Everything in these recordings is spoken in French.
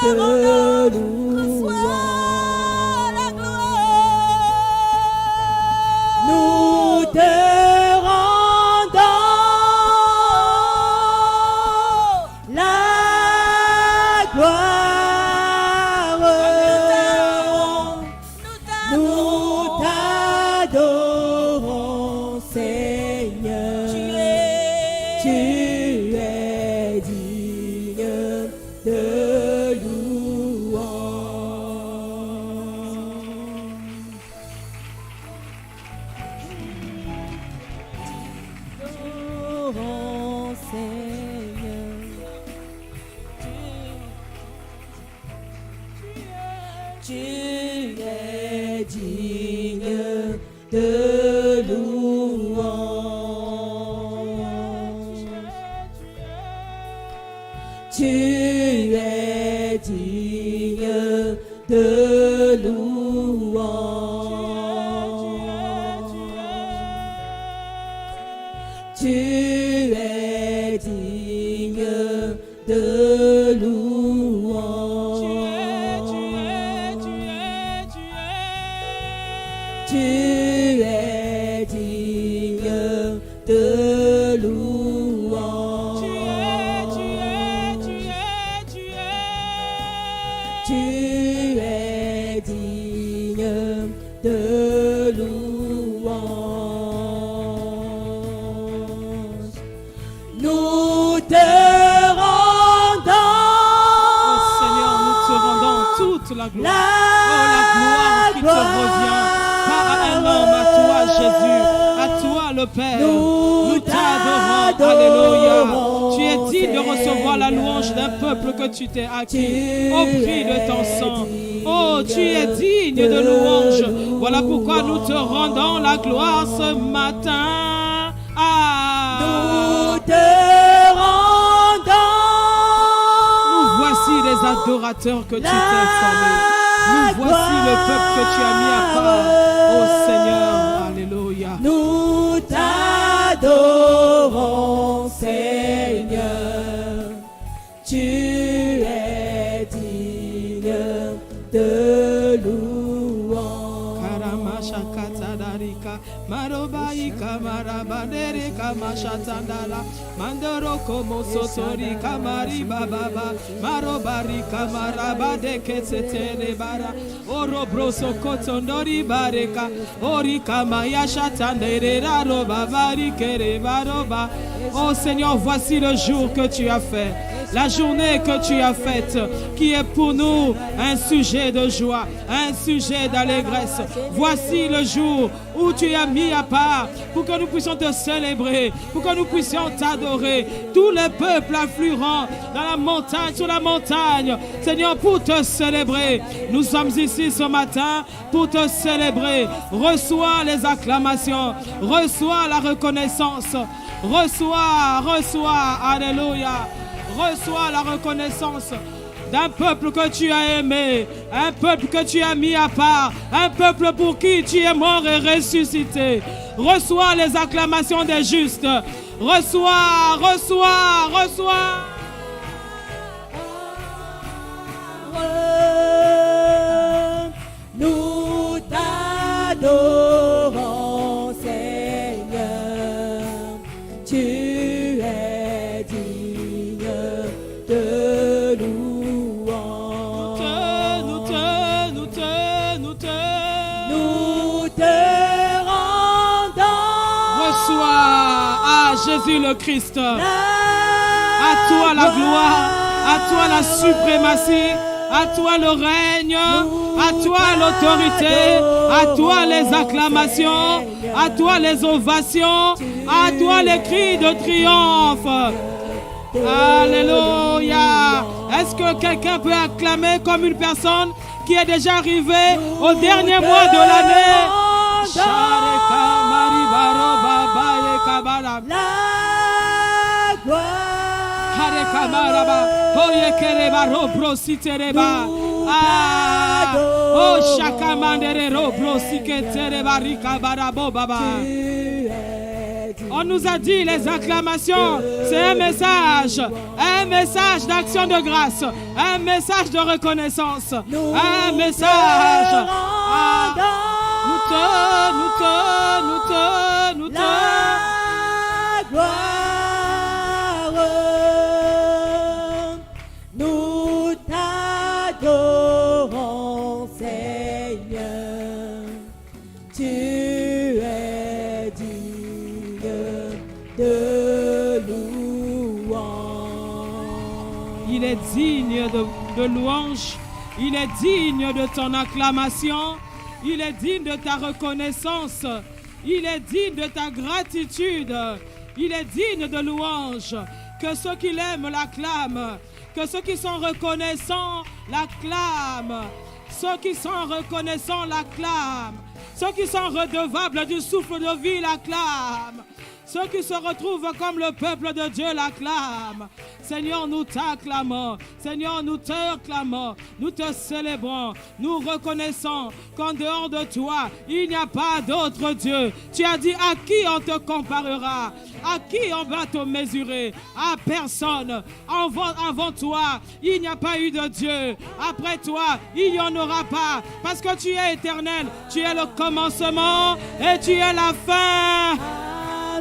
de louange. Nous te rendons la gloire. Nous t'adorons, Seigneur. Tu es digne de Tu es digne de louange. Tu es digne de louange. Tu es digne de louange. Tu es digne de louange. Tu es digne de louange. Nous te rendons. Oh Seigneur, nous te rendons toute la gloire. Oh, la gloire qui te revient. Pas à un homme, à toi Jésus, à toi le Père. Nous t'adorons. Alléluia. Tu es digne de recevoir la louange d'un peuple que tu t'es acquis au prix de ton sang. Oh, tu es digne de louange. Voilà pourquoi nous te rendons la gloire ce matin. Nous te rendons. Nous voici les adorateurs que tu t'es formés. Nous voici le peuple que tu as mis à part. Oh Seigneur, alléluia. Nous t'adorons, Seigneur. Tu es digne de louange. Karamashakatadarika, Marobaika, Marabaderika, Mashatandala, Mandoroko, Mosotorika, Maribababa, Marobarika, Marabadeke, Seterebara, Orobroso, Kotondori, Bareka, Orika, Mayashatandera, Roba, Barikere, Baroba. Oh Seigneur, voici le jour que tu as fait. La journée que tu as faite, qui est pour nous un sujet de joie, un sujet d'allégresse. Voici le jour où tu as mis à part pour que nous puissions te célébrer, pour que nous puissions t'adorer. Tous les peuples afflueront dans la montagne, sur la montagne, Seigneur, pour te célébrer. Nous sommes ici ce matin pour te célébrer. Reçois les acclamations, reçois la reconnaissance, reçois, alléluia. Reçois la reconnaissance d'un peuple que tu as aimé, un peuple que tu as mis à part, un peuple pour qui tu es mort et ressuscité. Reçois les acclamations des justes. Reçois. Nous t'adorons, Seigneur. Tu es digne de louange. Nous te rendons. Reçois à Jésus le Christ. À toi la gloire, à toi la suprématie, à toi le règne, à toi l'autorité, à toi les acclamations, à toi les ovations, à toi les cris de triomphe. Alléluia. Est-ce que quelqu'un peut acclamer comme une personne qui est déjà arrivée au dernier mois de l'année? La gloire. Oh, chakamandere robro siketere barika barabo baba. On nous a dit les acclamations, c'est un message d'action de grâce, un message de reconnaissance, un message. Nous te. La gloire, nous t'adorons, Seigneur. Tu es digne de louange. Il est digne de louange. Il est digne de ton acclamation. Il est digne de ta reconnaissance. Il est digne de ta gratitude. Il est digne de louange. Que ceux qui l'aiment l'acclament. Que ceux qui sont reconnaissants l'acclament. Ceux qui sont reconnaissants l'acclament. Ceux qui sont redevables du souffle de vie l'acclament. Ceux qui se retrouvent comme le peuple de Dieu l'acclament. Seigneur, nous t'acclamons. Seigneur, nous t'acclamons. Nous te célébrons. Nous reconnaissons qu'en dehors de toi, il n'y a pas d'autre Dieu. Tu as dit à qui on te comparera? À qui on va te mesurer? À personne. Avant toi, il n'y a pas eu de Dieu. Après toi, il n'y en aura pas. Parce que tu es éternel. Tu es le commencement et tu es la fin.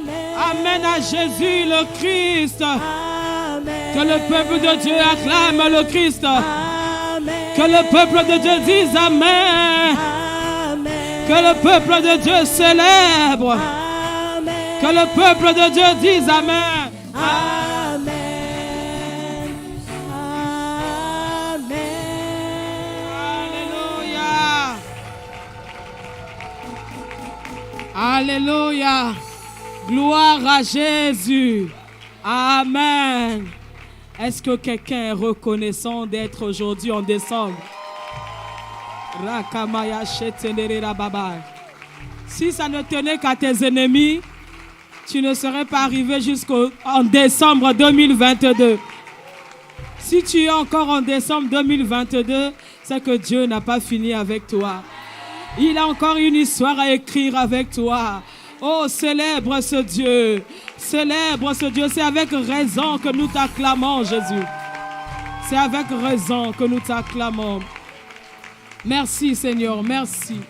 Amen à Jésus le Christ. Amen. Que le peuple de Dieu acclame le Christ. Amen. Que le peuple de Dieu dise Amen. Amen. Que le peuple de Dieu célèbre. Amen. Que le peuple de Dieu dise Amen. Amen. Amen. Alléluia. Gloire à Jésus. Amen. Est-ce que quelqu'un est reconnaissant d'être aujourd'hui en décembre? Si ça ne tenait qu'à tes ennemis, tu ne serais pas arrivé jusqu'en décembre 2022. Si tu es encore en décembre 2022, c'est que Dieu n'a pas fini avec toi. Il a encore une histoire à écrire avec toi. Oh, célèbre ce Dieu. Célèbre ce Dieu. C'est avec raison que nous t'acclamons, Jésus. C'est avec raison que nous t'acclamons. Merci, Seigneur. Merci.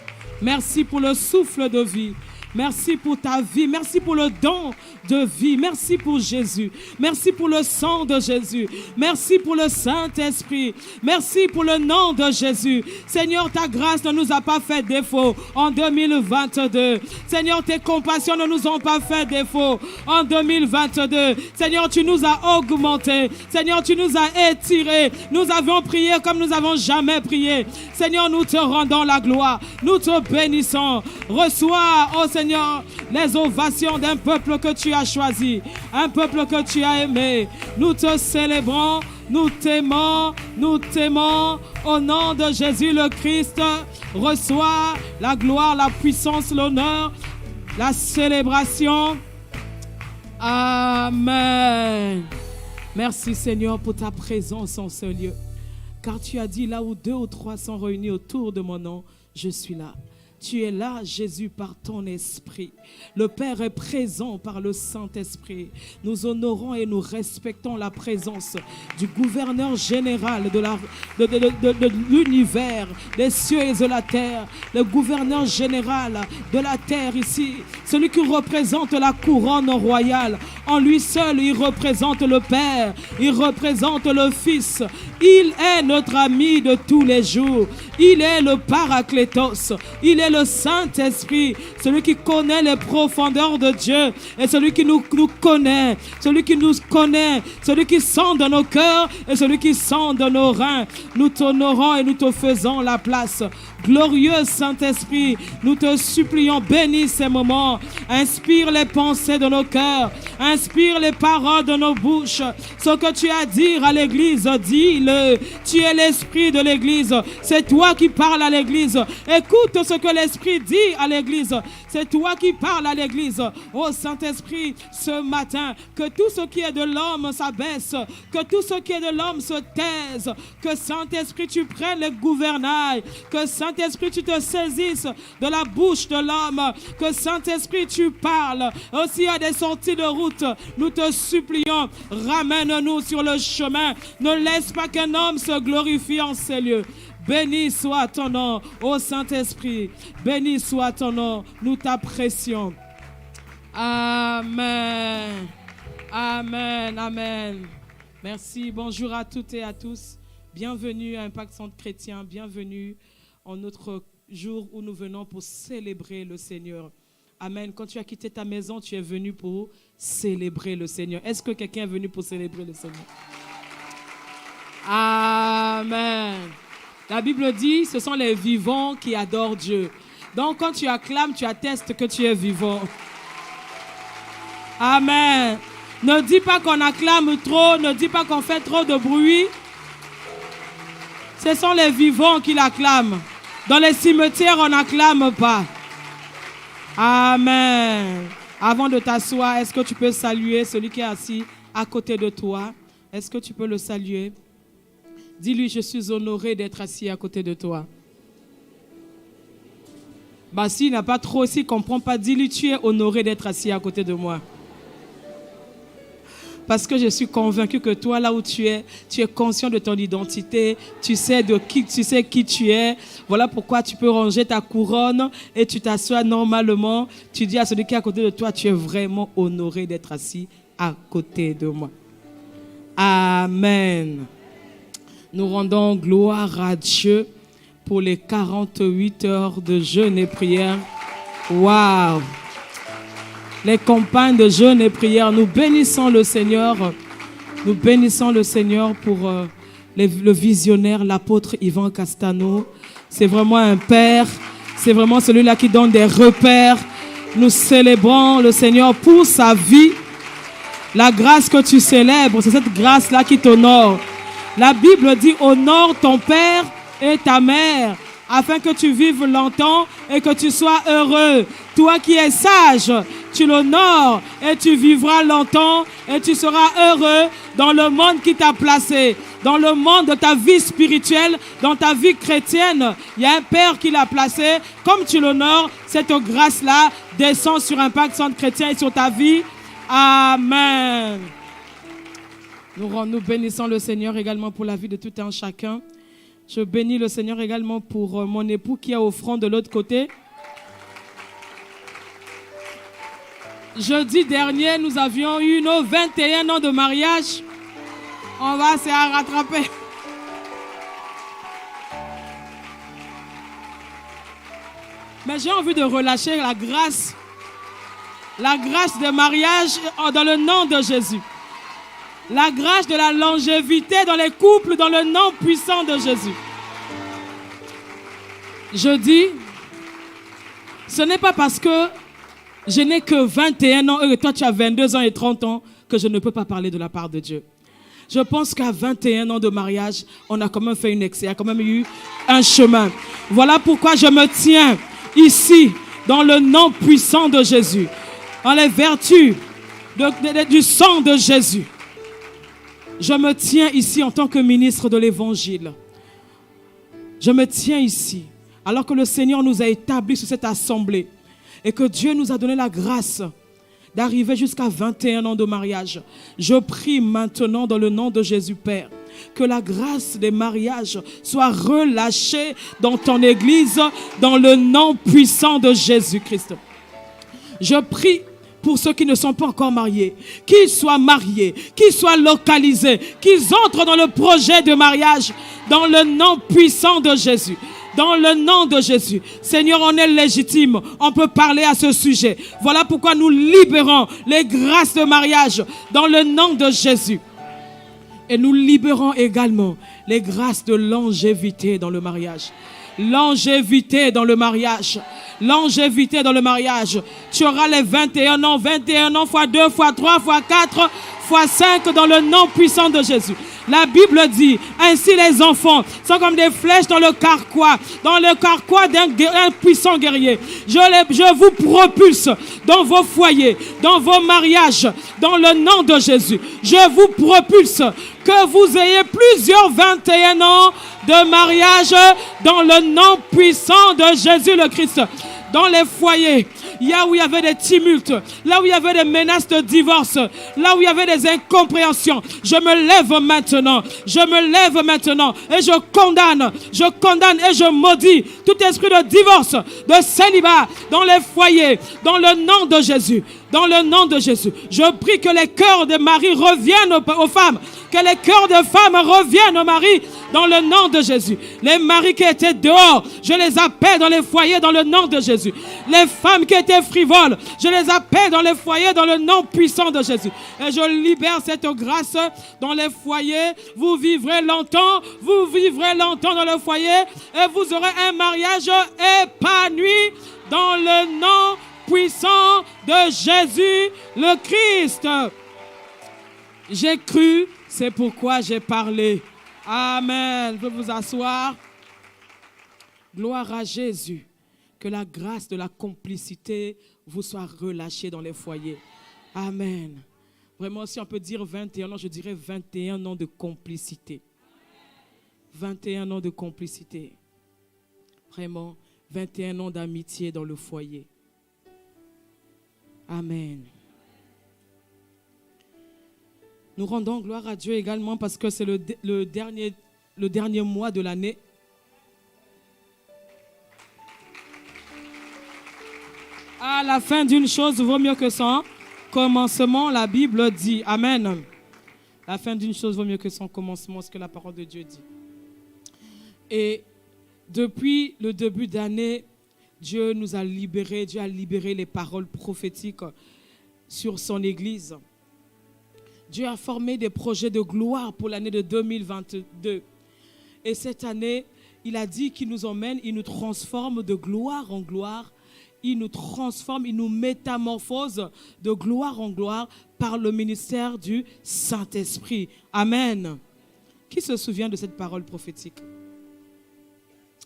Merci pour le souffle de vie. Merci pour ta vie. Merci pour le don de vie. Merci pour Jésus. Merci pour le sang de Jésus. Merci pour le Saint-Esprit. Merci pour le nom de Jésus. Seigneur, ta grâce ne nous a pas fait défaut en 2022. Seigneur, tes compassions ne nous ont pas fait défaut en 2022. Seigneur, tu nous as augmentés. Seigneur, tu nous as étirés. Nous avons prié comme nous n'avons jamais prié. Seigneur, nous te rendons la gloire. Nous te bénissons. Reçois, oh Seigneur, les ovations d'un peuple que tu as choisi, un peuple que tu as aimé. Nous te célébrons, nous t'aimons au nom de Jésus le Christ. Reçois la gloire, la puissance, l'honneur, la célébration. Amen. Merci Seigneur pour ta présence en ce lieu. Car tu as dit là où 2 ou 3 sont réunis autour de mon nom, je suis là. Tu es là, Jésus, par ton esprit. Le Père est présent par le Saint-Esprit. Nous honorons et nous respectons la présence du gouverneur général de l'univers, des cieux et de la terre. Le gouverneur général de la terre ici. Celui qui représente la couronne royale. En lui seul, il représente le Père. Il représente le Fils. Il est notre ami de tous les jours. Il est le Paraclétos. Il est le Saint-Esprit, celui qui connaît les profondeurs de Dieu et celui qui nous connaît, celui qui nous connaît, celui qui sent dans nos cœurs et celui qui sent dans nos reins. Nous t'honorons et nous te faisons la place. Glorieux Saint-Esprit, nous te supplions, bénis ces moments, inspire les pensées de nos cœurs, inspire les paroles de nos bouches. Ce que tu as à dire à l'église, dis-le. Tu es l'esprit de l'église, c'est toi qui parles à l'église. Écoute ce que l'Esprit dit à l'Église. C'est toi qui parles à l'Église. Oh Saint-Esprit, ce matin, que tout ce qui est de l'homme s'abaisse, que tout ce qui est de l'homme se taise, que Saint-Esprit, tu prennes le gouvernail, que Saint-Esprit, tu te saisisses de la bouche de l'homme, que Saint-Esprit, tu parles. Aussi à des sorties de route, nous te supplions, ramène-nous sur le chemin. Ne laisse pas qu'un homme se glorifie en ces lieux. Béni soit ton nom, ô Saint-Esprit. Béni soit ton nom. Nous t'apprécions. Amen. Amen. Amen. Merci. Bonjour à toutes et à tous. Bienvenue à Impact Centre Chrétien. Bienvenue en notre jour où nous venons pour célébrer le Seigneur. Amen. Quand tu as quitté ta maison, tu es venu pour célébrer le Seigneur. Est-ce que quelqu'un est venu pour célébrer le Seigneur? Amen. La Bible dit, ce sont les vivants qui adorent Dieu. Donc, quand tu acclames, tu attestes que tu es vivant. Amen. Ne dis pas qu'on acclame trop, ne dis pas qu'on fait trop de bruit. Ce sont les vivants qui l'acclament. Dans les cimetières, on n'acclame pas. Amen. Avant de t'asseoir, est-ce que tu peux saluer celui qui est assis à côté de toi? Est-ce que tu peux le saluer? Dis-lui, je suis honoré d'être assis à côté de toi. S'il n'a pas trop, s'il ne comprend pas, dis-lui, tu es honoré d'être assis à côté de moi. Parce que je suis convaincu que toi, là où tu es conscient de ton identité, tu sais qui tu es. Voilà pourquoi tu peux ranger ta couronne et tu t'assois normalement. Tu dis à celui qui est à côté de toi, tu es vraiment honoré d'être assis à côté de moi. Amen. Nous rendons gloire à Dieu pour les 48 heures de jeûne et prière. Waouh! Les campagnes de jeûne et prière, nous bénissons le Seigneur. Nous bénissons le Seigneur pour le visionnaire, l'apôtre Yvan Castano. C'est vraiment un père. C'est vraiment celui-là qui donne des repères. Nous célébrons le Seigneur pour sa vie. La grâce que tu célèbres, c'est cette grâce-là qui t'honore. La Bible dit, honore ton père et ta mère, afin que tu vives longtemps et que tu sois heureux. Toi qui es sage, tu l'honores et tu vivras longtemps et tu seras heureux dans le monde qui t'a placé. Dans le monde de ta vie spirituelle, dans ta vie chrétienne, il y a un Père qui l'a placé. Comme tu l'honores, cette grâce-là descend sur Impact Centre Chrétien et sur ta vie. Amen. Nous bénissons le Seigneur également pour la vie de tout un chacun. Je bénis le Seigneur également pour mon époux qui est au front de l'autre côté. Jeudi dernier, nous avions eu nos 21 ans de mariage. On va se rattraper. Mais j'ai envie de relâcher la grâce de mariage dans le nom de Jésus. La grâce de la longévité dans les couples dans le nom puissant de Jésus. Je dis, ce n'est pas parce que je n'ai que 21 ans et toi tu as 22 ans et 30 ans que je ne peux pas parler de la part de Dieu. Je pense qu'à 21 ans de mariage, on a quand même fait une excès, il y a quand même eu un chemin. Voilà pourquoi je me tiens ici dans le nom puissant de Jésus, dans les vertus du sang de Jésus. Je me tiens ici en tant que ministre de l'Évangile. Je me tiens ici alors que le Seigneur nous a établis sur cette assemblée et que Dieu nous a donné la grâce d'arriver jusqu'à 21 ans de mariage. Je prie maintenant dans le nom de Jésus Père que la grâce des mariages soit relâchée dans ton Église dans le nom puissant de Jésus-Christ. Je prie pour ceux qui ne sont pas encore mariés, qu'ils soient mariés, qu'ils soient localisés, qu'ils entrent dans le projet de mariage dans le nom puissant de Jésus. Dans le nom de Jésus. Seigneur, on est légitime. On peut parler à ce sujet. Voilà pourquoi nous libérons les grâces de mariage dans le nom de Jésus. Et nous libérons également les grâces de longévité dans le mariage. Longévité dans le mariage. Longévité dans le mariage. Tu auras les 21 ans fois 2, fois 3, fois 4, fois 5 dans le nom puissant de Jésus. La Bible dit, ainsi les enfants sont comme des flèches dans le carquois d'un puissant guerrier. Je vous propulse dans vos foyers, dans vos mariages, dans le nom de Jésus. Je vous propulse que vous ayez plusieurs 21 ans de mariage dans le nom puissant de Jésus le Christ. Dans les foyers, là où il y avait des tumultes, là où il y avait des menaces de divorce, là où il y avait des incompréhensions, je me lève maintenant et je condamne et je maudis tout esprit de divorce, de célibat dans les foyers, dans le nom de Jésus. Dans le nom de Jésus, je prie que les cœurs de maris reviennent aux femmes, que les cœurs de femmes reviennent aux maris, dans le nom de Jésus. Les maris qui étaient dehors, je les appelle dans les foyers, dans le nom de Jésus. Les femmes qui étaient frivoles, je les appelle dans les foyers, dans le nom puissant de Jésus. Et je libère cette grâce dans les foyers. Vous vivrez longtemps dans le foyer, et vous aurez un mariage épanoui dans le nom puissant de Jésus le Christ. J'ai cru, c'est pourquoi j'ai parlé. Amen. Vous pouvez vous asseoir. Gloire à Jésus. Que la grâce de la complicité vous soit relâchée dans les foyers. Amen. Vraiment, si on peut dire 21 ans, je dirais 21 ans de complicité. 21 ans de complicité. Vraiment, 21 ans d'amitié dans le foyer. Amen. Nous rendons gloire à Dieu également parce que c'est le dernier mois de l'année. À la fin d'une chose vaut mieux que son commencement, la Bible dit. Amen. La fin d'une chose vaut mieux que son commencement, ce que la parole de Dieu dit. Et depuis le début d'année, Dieu nous a libérés, Dieu a libéré les paroles prophétiques sur son Église. Dieu a formé des projets de gloire pour l'année de 2022. Et cette année, il a dit qu'il nous emmène, il nous transforme de gloire en gloire. Il nous transforme, il nous métamorphose de gloire en gloire par le ministère du Saint-Esprit. Amen. Qui se souvient de cette parole prophétique?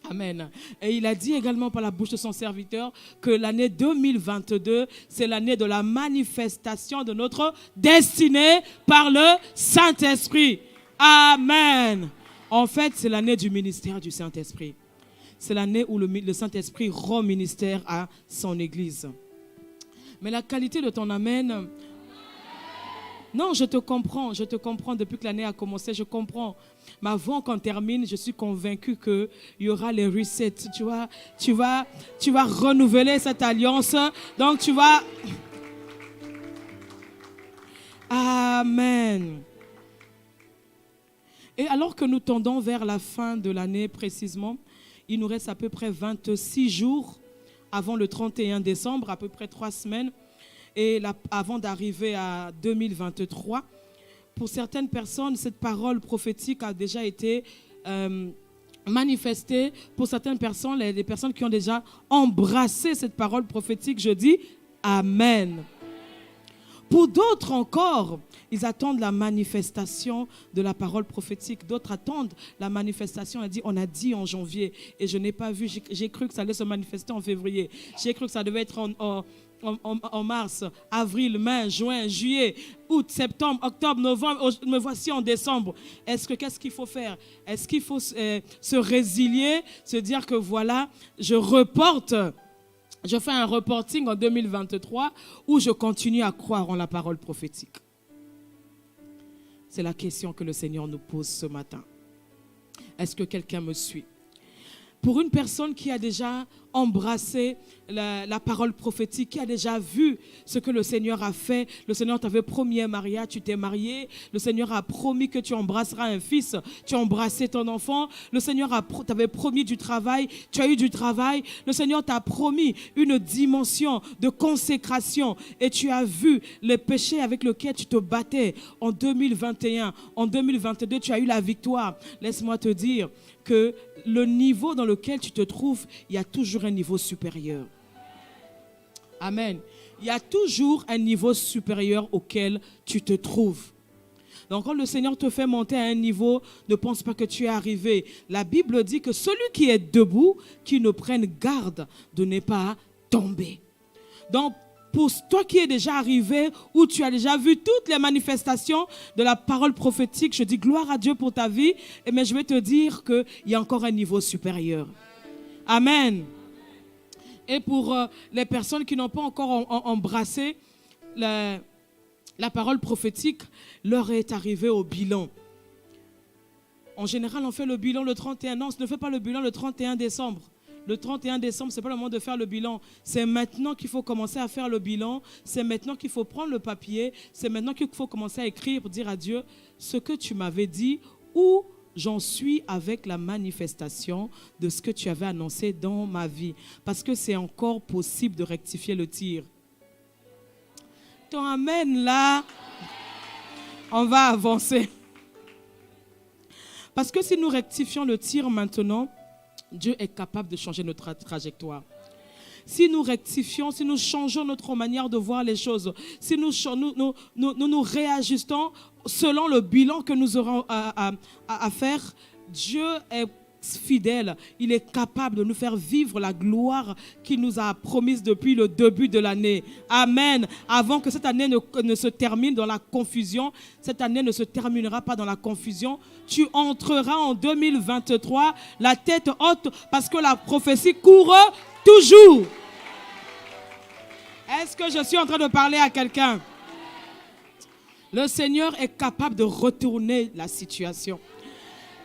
Amen. Et il a dit également par la bouche de son serviteur que l'année 2022, c'est l'année de la manifestation de notre destinée par le Saint-Esprit. Amen. En fait, c'est l'année du ministère du Saint-Esprit. C'est l'année où le Saint-Esprit rend ministère à son Église. Mais la qualité de ton amen... Non, je te comprends depuis que l'année a commencé, je comprends. Mais avant qu'on termine, je suis convaincu qu'il y aura les resets. Tu vas renouveler cette alliance. Donc tu vas... Amen. Et alors que nous tendons vers la fin de l'année précisément, il nous reste à peu près 26 jours avant le 31 décembre, à peu près 3 semaines. Et là, avant d'arriver à 2023, pour certaines personnes, cette parole prophétique a déjà été manifestée. Pour certaines personnes, les personnes qui ont déjà embrassé cette parole prophétique, je dis Amen. Pour d'autres encore, ils attendent la manifestation de la parole prophétique. D'autres attendent la manifestation. On a dit en janvier et je n'ai pas vu. J'ai cru que ça allait se manifester en février. J'ai cru que ça devait être en mars, avril, mai, juin, juillet, août, septembre, octobre, novembre. Me voici en décembre. Qu'est-ce qu'il faut faire? Est-ce qu'il faut se résilier, se dire que voilà, je fais un reporting en 2023 où je continue à croire en la parole prophétique? C'est la question que le Seigneur nous pose ce matin. Est-ce que quelqu'un me suit? Pour une personne qui a déjà embrassé la parole prophétique, qui a déjà vu ce que le Seigneur a fait, le Seigneur t'avait promis un mariage, tu t'es marié, le Seigneur a promis que tu embrasseras un fils, tu as embrassé ton enfant, le Seigneur t'avait promis du travail, tu as eu du travail, le Seigneur t'a promis une dimension de consécration et tu as vu les péchés avec lesquels tu te battais en 2021, en 2022, tu as eu la victoire. Laisse-moi te dire que le niveau dans lequel tu te trouves, il y a toujours un niveau supérieur. Amen. Il y a toujours un niveau supérieur auquel tu te trouves. Donc quand le Seigneur te fait monter à un niveau, ne pense pas que tu es arrivé. La Bible dit que celui qui est debout, qui ne prenne garde de ne pas tomber. Donc pour toi qui es déjà arrivé, où tu as déjà vu toutes les manifestations de la parole prophétique, je dis gloire à Dieu pour ta vie, mais je vais te dire qu'il y a encore un niveau supérieur. Amen. Et pour les personnes qui n'ont pas encore embrassé la parole prophétique, l'heure est arrivée au bilan. En général, on fait le bilan le 31. Non, on ne fait pas le bilan le 31 décembre. Le 31 décembre, ce n'est pas le moment de faire le bilan. C'est maintenant qu'il faut commencer à faire le bilan. C'est maintenant qu'il faut prendre le papier. C'est maintenant qu'il faut commencer à écrire pour dire à Dieu ce que tu m'avais dit, où j'en suis avec la manifestation de ce que tu avais annoncé dans ma vie. Parce que c'est encore possible de rectifier le tir. Ton amen là, on va avancer. Parce que si nous rectifions le tir maintenant, Dieu est capable de changer notre trajectoire. Si nous rectifions, si nous changeons notre manière de voir les choses, si nous réajustons selon le bilan que nous aurons à faire, Dieu est fidèle. Il est capable de nous faire vivre la gloire qu'il nous a promise depuis le début de l'année. Amen. Avant que cette année ne se termine dans la confusion, cette année ne se terminera pas dans la confusion. Tu entreras en 2023 la tête haute parce que la prophétie court toujours. Est-ce que je suis en train de parler à quelqu'un? Le Seigneur est capable de retourner la situation.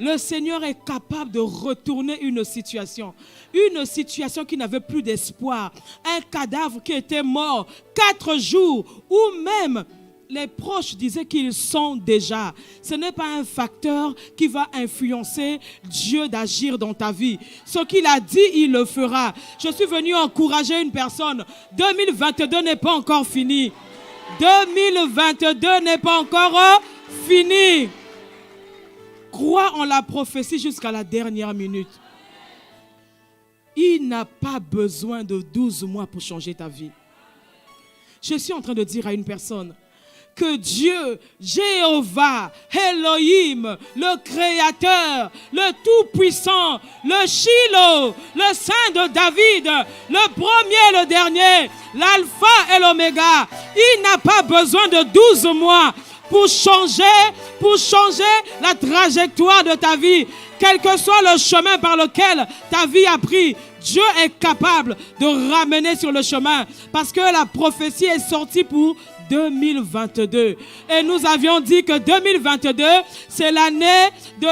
Le Seigneur est capable de retourner une situation qui n'avait plus d'espoir, un cadavre qui était mort 4 jours, ou même les proches disaient qu'ils sont déjà. Ce n'est pas un facteur qui va influencer Dieu d'agir dans ta vie. Ce qu'il a dit, il le fera. Je suis venu encourager une personne. 2022 n'est pas encore fini. 2022 n'est pas encore fini. Crois en la prophétie jusqu'à la dernière minute. Il n'a pas besoin de 12 mois pour changer ta vie. Je suis en train de dire à une personne que Dieu, Jéhovah, Elohim, le Créateur, le Tout-Puissant, le Shiloh, le Saint de David, le premier et le dernier, l'Alpha et l'Oméga, il n'a pas besoin de 12 mois pour changer la trajectoire de ta vie. Quel que soit le chemin par lequel ta vie a pris, Dieu est capable de ramener sur le chemin parce que la prophétie est sortie pour 2022. Et nous avions dit que 2022, c'est l'année de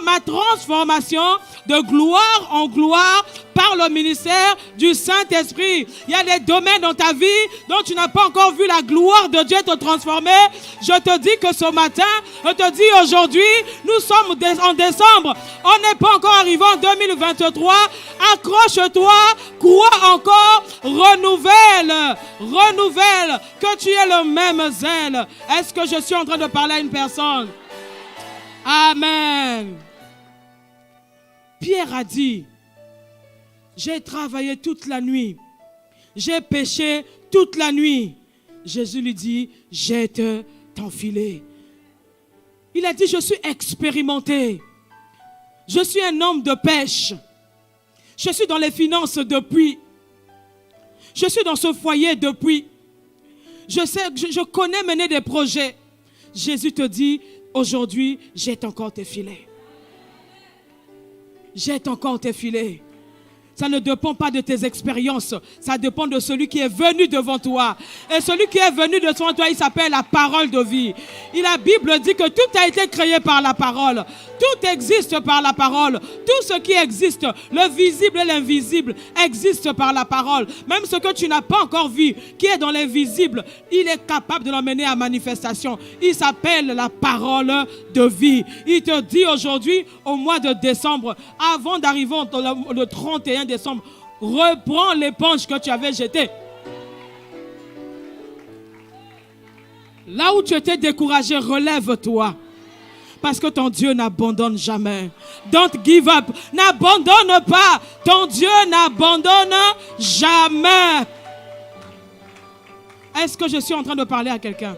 ma transformation de gloire en gloire par le ministère du Saint-Esprit. Il y a des domaines dans ta vie dont tu n'as pas encore vu la gloire de Dieu te transformer. Je te dis que ce matin, je te dis aujourd'hui, nous sommes en décembre. On n'est pas encore arrivé en 2023. Accroche-toi, crois encore, renouvelle, que tu aies le même zèle. Est-ce que je suis en train de parler à une personne? Amen. Pierre a dit, j'ai travaillé toute la nuit, j'ai péché toute la nuit. Jésus lui dit, jette ton filet. Il a dit, je suis expérimenté. Je suis un homme de pêche. Je suis dans les finances depuis. Je suis dans ce foyer depuis. Je connais mener des projets. Jésus te dit, aujourd'hui, jette encore tes filets. Jette encore tes filets. Ça ne dépend pas de tes expériences. Ça dépend de celui qui est venu devant toi. Et celui qui est venu devant toi, il s'appelle la parole de vie. Et la Bible dit que tout a été créé par la parole. Tout existe par la parole. Tout ce qui existe, le visible et l'invisible, existe par la parole. Même ce que tu n'as pas encore vu, qui est dans l'invisible, il est capable de l'emmener à manifestation. Il s'appelle la parole de vie. Il te dit aujourd'hui, au mois de décembre, avant d'arriver le 31 décembre, reprends l'éponge que tu avais jetée. Là où tu étais découragé, relève-toi. Parce que ton Dieu n'abandonne jamais. Don't give up. N'abandonne pas. Ton Dieu n'abandonne jamais. Est-ce que je suis en train de parler à quelqu'un?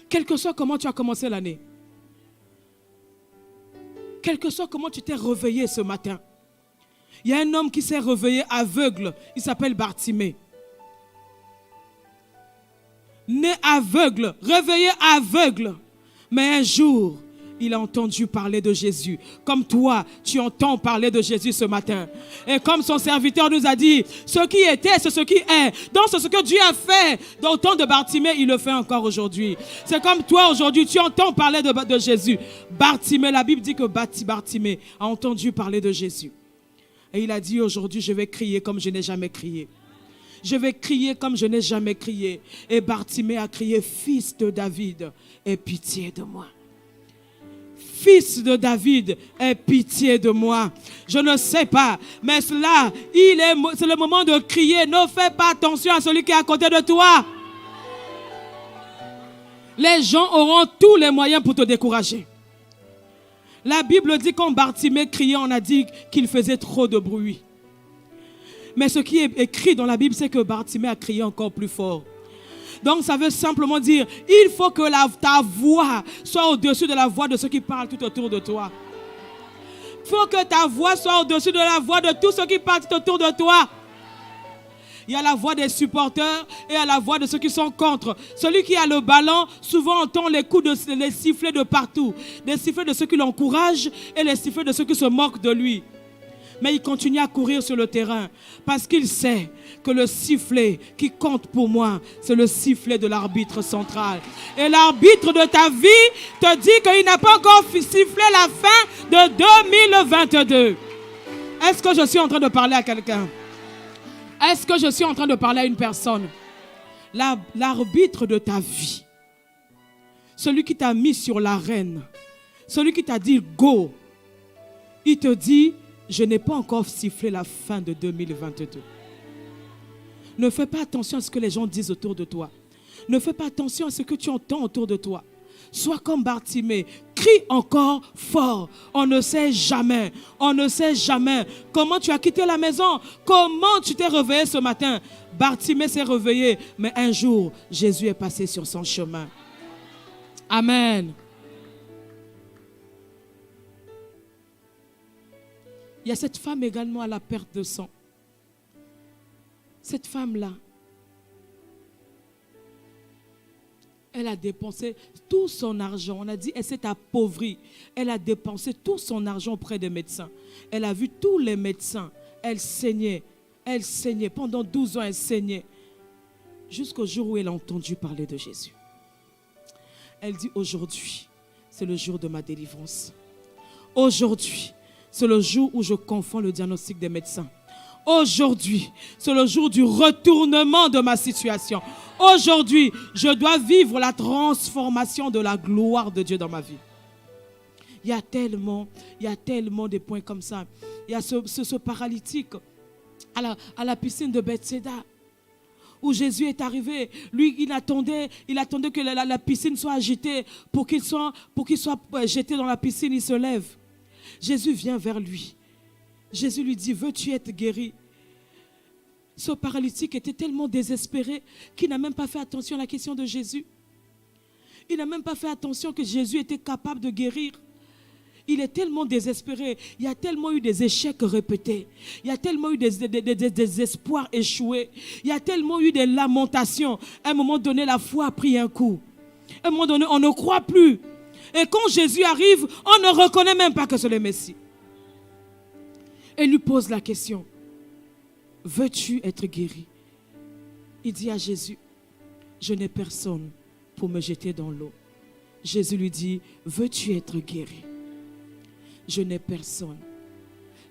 Quel que soit comment tu as commencé l'année, quel que soit comment tu t'es réveillé ce matin, il y a un homme qui s'est réveillé aveugle, il s'appelle Bartimée. Né aveugle, réveillé aveugle, mais un jour, il a entendu parler de Jésus. Comme toi, tu entends parler de Jésus ce matin. Et comme son serviteur nous a dit, ce qui était, c'est ce qui est. Donc c'est ce que Dieu a fait dans le temps de Bartimée, il le fait encore aujourd'hui. C'est comme toi aujourd'hui, tu entends parler de Jésus. Bartimée, la Bible dit que Bartimée a entendu parler de Jésus. Et il a dit aujourd'hui, je vais crier comme je n'ai jamais crié. Je vais crier comme je n'ai jamais crié. Et Bartimée a crié, fils de David, aie pitié de moi. Fils de David, aie pitié de moi. Je ne sais pas, mais cela, c'est le moment de crier. Ne fais pas attention à celui qui est à côté de toi. Les gens auront tous les moyens pour te décourager. La Bible dit quand Bartimée criait, on a dit qu'il faisait trop de bruit. Mais ce qui est écrit dans la Bible, c'est que Bartimée a crié encore plus fort. Donc ça veut simplement dire, il faut que ta voix soit au-dessus de la voix de ceux qui parlent tout autour de toi. Il faut que ta voix soit au-dessus de la voix de tous ceux qui parlent tout autour de toi. Il y a la voix des supporters et il y a la voix de ceux qui sont contre. Celui qui a le ballon, souvent entend les sifflets de partout. Les sifflets de ceux qui l'encouragent et les sifflets de ceux qui se moquent de lui. Mais il continue à courir sur le terrain parce qu'il sait que le sifflet qui compte pour moi, c'est le sifflet de l'arbitre central. Et l'arbitre de ta vie te dit qu'il n'a pas encore sifflé la fin de 2022. Est-ce que je suis en train de parler à quelqu'un? Est-ce que je suis en train de parler à une personne? L'arbitre de ta vie, celui qui t'a mis sur l'arène, celui qui t'a dit go, il te dit, je n'ai pas encore sifflé la fin de 2022. Ne fais pas attention à ce que les gens disent autour de toi. Ne fais pas attention à ce que tu entends autour de toi. Sois comme Bartimée. Crie encore fort. On ne sait jamais. On ne sait jamais comment tu as quitté la maison. Comment tu t'es réveillé ce matin. Bartimée s'est réveillé. Mais un jour, Jésus est passé sur son chemin. Amen. Il y a cette femme également à la perte de sang. Cette femme-là, elle a dépensé tout son argent. On a dit, elle s'est appauvrie. Elle a dépensé tout son argent auprès des médecins. Elle a vu tous les médecins. Elle saignait. Elle saignait. Pendant 12 ans, elle saignait. Jusqu'au jour où elle a entendu parler de Jésus. Elle dit, aujourd'hui, c'est le jour de ma délivrance. Aujourd'hui, c'est le jour où je confonds le diagnostic des médecins. Aujourd'hui, c'est le jour du retournement de ma situation. Aujourd'hui, je dois vivre la transformation de la gloire de Dieu dans ma vie. Il y a tellement de points comme ça. Il y a ce paralytique à la piscine de Bethséda, où Jésus est arrivé. Lui, il attendait que la piscine soit agitée pour qu'il soit jeté dans la piscine. Il se lève. Jésus vient vers lui. Jésus lui dit, veux-tu être guéri? Ce paralytique était tellement désespéré qu'il n'a même pas fait attention à la question de Jésus. Il n'a même pas fait attention que Jésus était capable de guérir. Il est tellement désespéré. Il y a tellement eu des échecs répétés. Il y a tellement eu des espoirs échoués. Il y a tellement eu des lamentations. À un moment donné, la foi a pris un coup. À un moment donné, on ne croit plus. Et quand Jésus arrive, on ne reconnaît même pas que c'est le Messie. Et lui pose la question, veux-tu être guéri? Il dit à Jésus, je n'ai personne pour me jeter dans l'eau. Jésus lui dit, veux-tu être guéri? Je n'ai personne.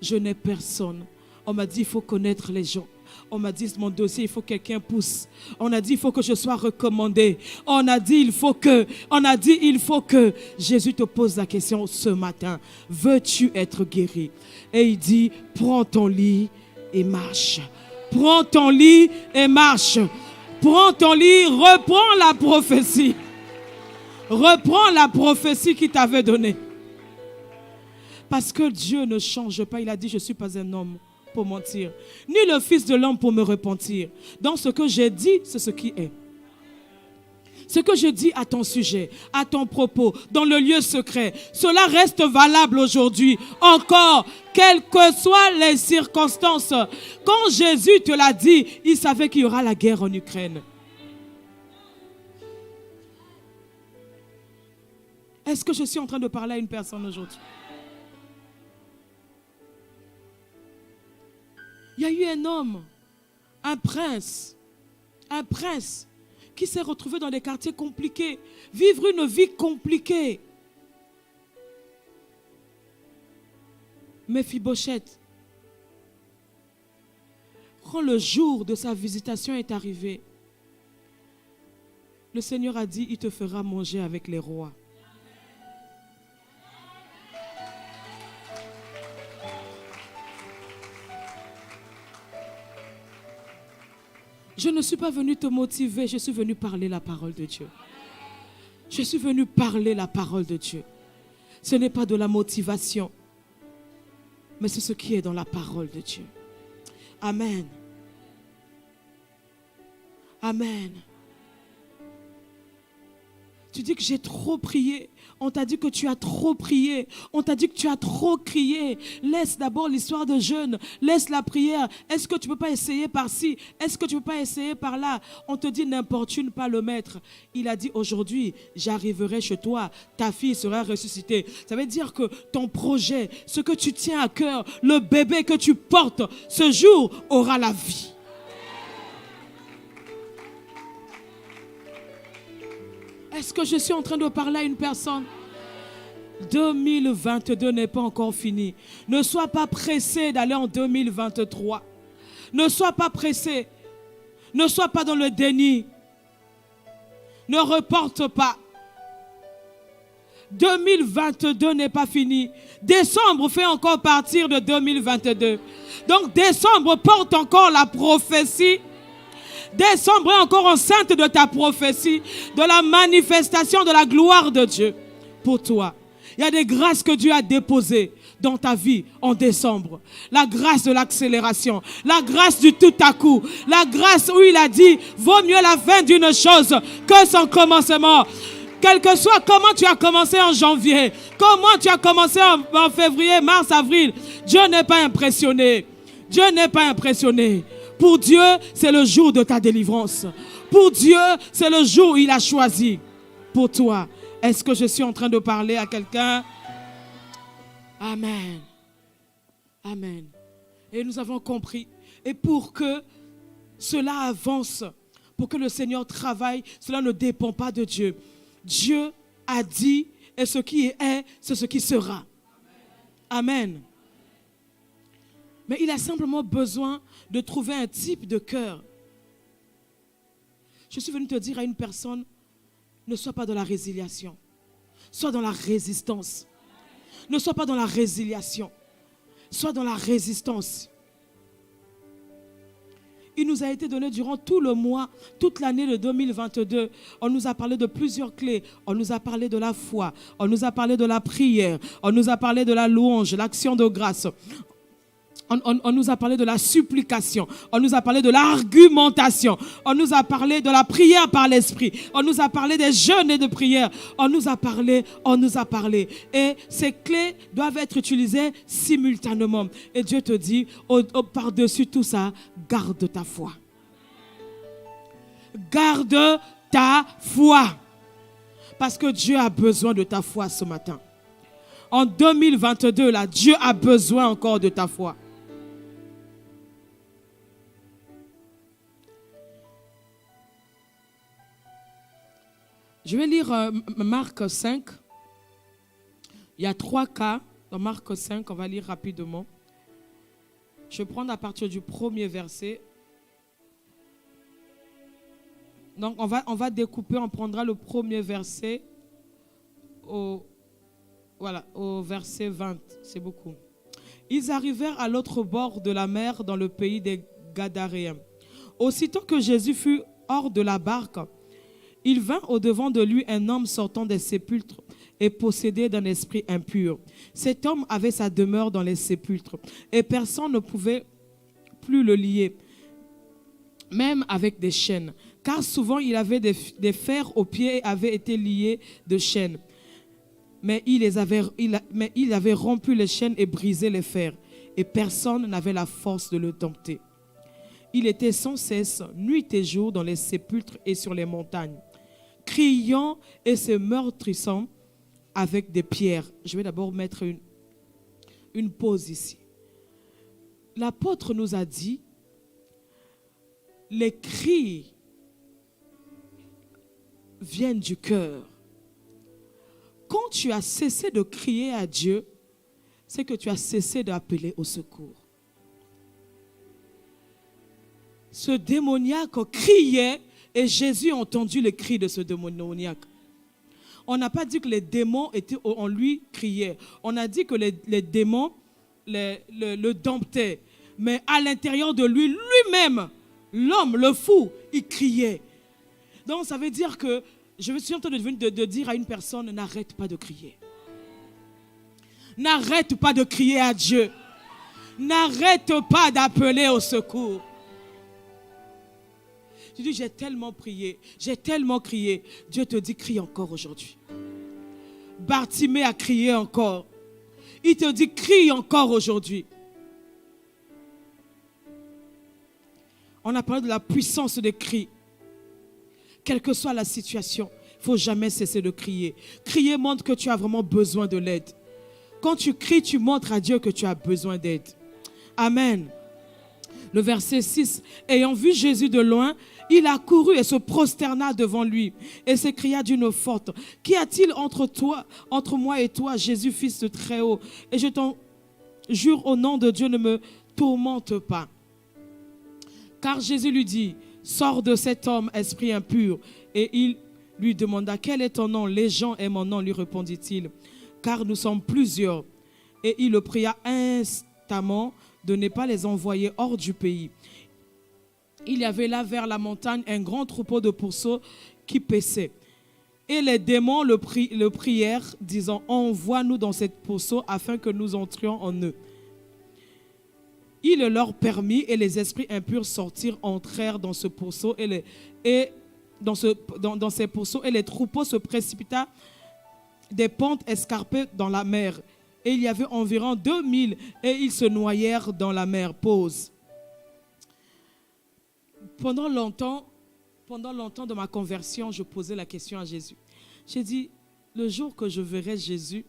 Je n'ai personne. On m'a dit, il faut connaître les gens. On m'a dit, mon dossier, il faut que quelqu'un pousse. On a dit, il faut que je sois recommandé. On a dit, il faut que. Jésus te pose la question ce matin. Veux-tu être guéri? Et il dit, prends ton lit et marche. Prends ton lit et marche. Prends ton lit, reprends la prophétie. Reprends la prophétie qu'il t'avait donnée. Parce que Dieu ne change pas. Il a dit, je ne suis pas un homme pour mentir, ni le Fils de l'homme pour me repentir. Donc ce que j'ai dit, c'est ce qui est. Ce que je dis à ton sujet, à ton propos, dans le lieu secret, cela reste valable aujourd'hui. Encore, quelles que soient les circonstances. Quand Jésus te l'a dit, il savait qu'il y aura la guerre en Ukraine. Est-ce que je suis en train de parler à une personne aujourd'hui? Il y a eu un homme, un prince qui s'est retrouvé dans des quartiers compliqués, vivre une vie compliquée. Méphibosheth, quand le jour de sa visitation est arrivé, le Seigneur a dit, il te fera manger avec les rois. Je ne suis pas venu te motiver, je suis venu parler la parole de Dieu. Je suis venu parler la parole de Dieu. Ce n'est pas de la motivation, mais c'est ce qui est dans la parole de Dieu. Amen. Amen. Tu dis que j'ai trop prié. On t'a dit que tu as trop prié. On t'a dit que tu as trop crié. Laisse d'abord l'histoire de jeûne. Laisse la prière. Est-ce que tu ne peux pas essayer par-ci? Est-ce que tu ne peux pas essayer par-là? On te dit n'importune pas le maître. Il a dit aujourd'hui, j'arriverai chez toi. Ta fille sera ressuscitée. Ça veut dire que ton projet, ce que tu tiens à cœur, le bébé que tu portes, ce jour aura la vie. Est-ce que je suis en train de parler à une personne? 2022 n'est pas encore fini. Ne sois pas pressé d'aller en 2023. Ne sois pas pressé. Ne sois pas dans le déni. Ne reporte pas. 2022 n'est pas fini. Décembre fait encore partir de 2022. Donc décembre porte encore la prophétie. Décembre est encore enceinte de ta prophétie, de la manifestation de la gloire de Dieu pour toi. Il y a des grâces que Dieu a déposées dans ta vie en décembre. La grâce de l'accélération, la grâce du tout à coup, la grâce où il a dit, vaut mieux la fin d'une chose que son commencement. Quel que soit comment tu as commencé en janvier, comment tu as commencé en février, mars, avril, Dieu n'est pas impressionné. Dieu n'est pas impressionné. Pour Dieu, c'est le jour de ta délivrance. Pour Dieu, c'est le jour où il a choisi. Pour toi, est-ce que je suis en train de parler à quelqu'un? Amen. Amen. Et nous avons compris. Et pour que cela avance, pour que le Seigneur travaille, cela ne dépend pas de Dieu. Dieu a dit, et ce qui est, c'est ce qui sera. Amen. Mais il a simplement besoin de trouver un type de cœur. Je suis venu te dire à une personne, ne sois pas dans la résiliation. Sois dans la résistance. Ne sois pas dans la résiliation. Sois dans la résistance. Il nous a été donné durant tout le mois, toute l'année de 2022. On nous a parlé de plusieurs clés. On nous a parlé de la foi. On nous a parlé de la prière. On nous a parlé de la louange, l'action de grâce. On nous a parlé de la supplication. On nous a parlé de l'argumentation. On nous a parlé de la prière par l'esprit. On nous a parlé des jeûnes et de prières. On nous a parlé. Et ces clés doivent être utilisées simultanément. Et Dieu te dit, par-dessus tout ça, garde ta foi. Garde ta foi. Parce que Dieu a besoin de ta foi ce matin. En 2022, là, Dieu a besoin encore de ta foi. Je vais lire Marc 5. Il y a 3 cas dans Marc 5, on va lire rapidement. Je vais prendre à partir du premier verset. Donc on va découper, on prendra le premier verset au verset 20. C'est beaucoup. Ils arrivèrent à l'autre bord de la mer dans le pays des Gadaréens. Aussitôt que Jésus fut hors de la barque, il vint au-devant de lui un homme sortant des sépulcres et possédé d'un esprit impur. Cet homme avait sa demeure dans les sépulcres et personne ne pouvait plus le lier, même avec des chaînes, car souvent il avait des fers aux pieds et avait été lié de chaînes. Mais il avait rompu les chaînes et brisé les fers, et personne n'avait la force de le dompter. Il était sans cesse, nuit et jour, dans les sépulcres et sur les montagnes, criant et se meurtrissant avec des pierres. Je vais d'abord mettre une pause ici. L'apôtre nous a dit, les cris viennent du cœur. Quand tu as cessé de crier à Dieu, c'est que tu as cessé d'appeler au secours. Ce démoniaque criait et Jésus a entendu le cri de ce démoniaque. On n'a pas dit que les démons étaient en lui criaient. On a dit que les démons le domptaient. Mais à l'intérieur de lui-même, l'homme, le fou, il criait. Donc ça veut dire que je suis en train de dire à une personne, n'arrête pas de crier. N'arrête pas de crier à Dieu. N'arrête pas d'appeler au secours. Tu dis, j'ai tellement prié, j'ai tellement crié. Dieu te dit, crie encore aujourd'hui. Bartimée a crié encore. Il te dit, crie encore aujourd'hui. On a parlé de la puissance des cris. Quelle que soit la situation, il ne faut jamais cesser de crier. Crier montre que tu as vraiment besoin de l'aide. Quand tu cries, tu montres à Dieu que tu as besoin d'aide. Amen. Le verset 6. Ayant vu Jésus de loin, il accourut et se prosterna devant lui et s'écria d'une voix forte, qu'y a-t-il entre moi et toi, Jésus, fils de Très-Haut? Et je t'en jure au nom de Dieu, ne me tourmente pas. Car Jésus lui dit, sors de cet homme, esprit impur. Et il lui demanda, quel est ton nom? Les gens est mon nom, lui répondit-il, car nous sommes plusieurs. Et il le pria instamment de ne pas les envoyer hors du pays. Il y avait là vers la montagne un grand troupeau de pourceaux qui paissaient. Et les démons le prièrent, disant, envoie-nous dans cette pourceau afin que nous entrions en eux. Il le leur permit et les esprits impurs sortirent, entrèrent dans ce pourceau dans ces pourceaux et les troupeaux se précipita des pentes escarpées dans la mer. Et il y avait environ 2000 et ils se noyèrent dans la mer. Pause. Pendant longtemps de ma conversion, je posais la question à Jésus. J'ai dit, le jour que je verrai Jésus,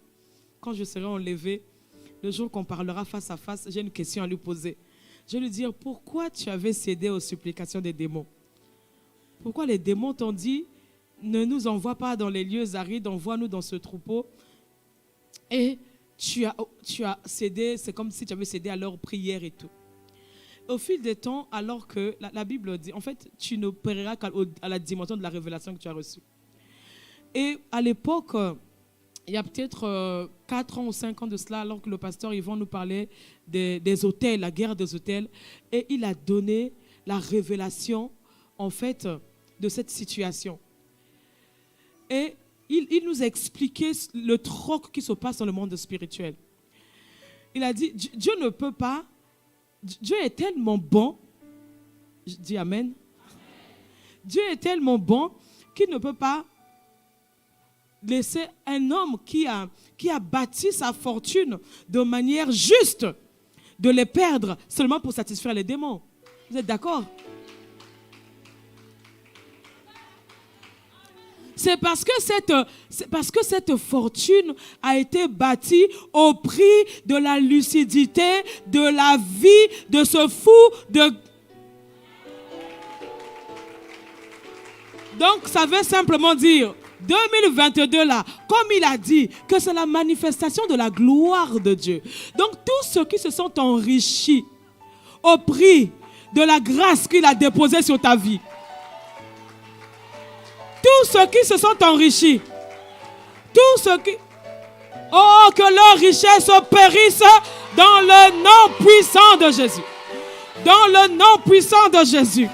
quand je serai enlevé, le jour qu'on parlera face à face, j'ai une question à lui poser. Je vais lui dire, pourquoi tu avais cédé aux supplications des démons? Pourquoi les démons t'ont dit, ne nous envoie pas dans les lieux arides, envoie-nous dans ce troupeau? Et tu as cédé, c'est comme si tu avais cédé à leur prière et tout. Au fil des temps, alors que la Bible dit, en fait, tu n'opéreras qu'à la dimension de la révélation que tu as reçue. Et à l'époque, il y a peut-être 4 ans ou 5 ans de cela, alors que le pasteur Yvon nous parlait des hôtels, la guerre des hôtels, et il a donné la révélation, en fait, de cette situation. Et il nous a expliqué le troc qui se passe dans le monde spirituel. Il a dit, Dieu ne peut pas, Dieu est tellement bon, je dis Amen. Dieu est tellement bon qu'il ne peut pas laisser un homme qui a bâti sa fortune de manière juste de les perdre seulement pour satisfaire les démons. Vous êtes d'accord? C'est parce que cette fortune a été bâtie au prix de la lucidité, de la vie de ce fou. Donc, ça veut simplement dire, 2022 là, comme il a dit, que c'est la manifestation de la gloire de Dieu. Donc, tous ceux qui se sont enrichis au prix de la grâce qu'il a déposée sur ta vie, tous ceux qui se sont enrichis, tous ceux qui... Oh, que leur richesse périsse dans le nom puissant de Jésus. Dans le nom puissant de Jésus.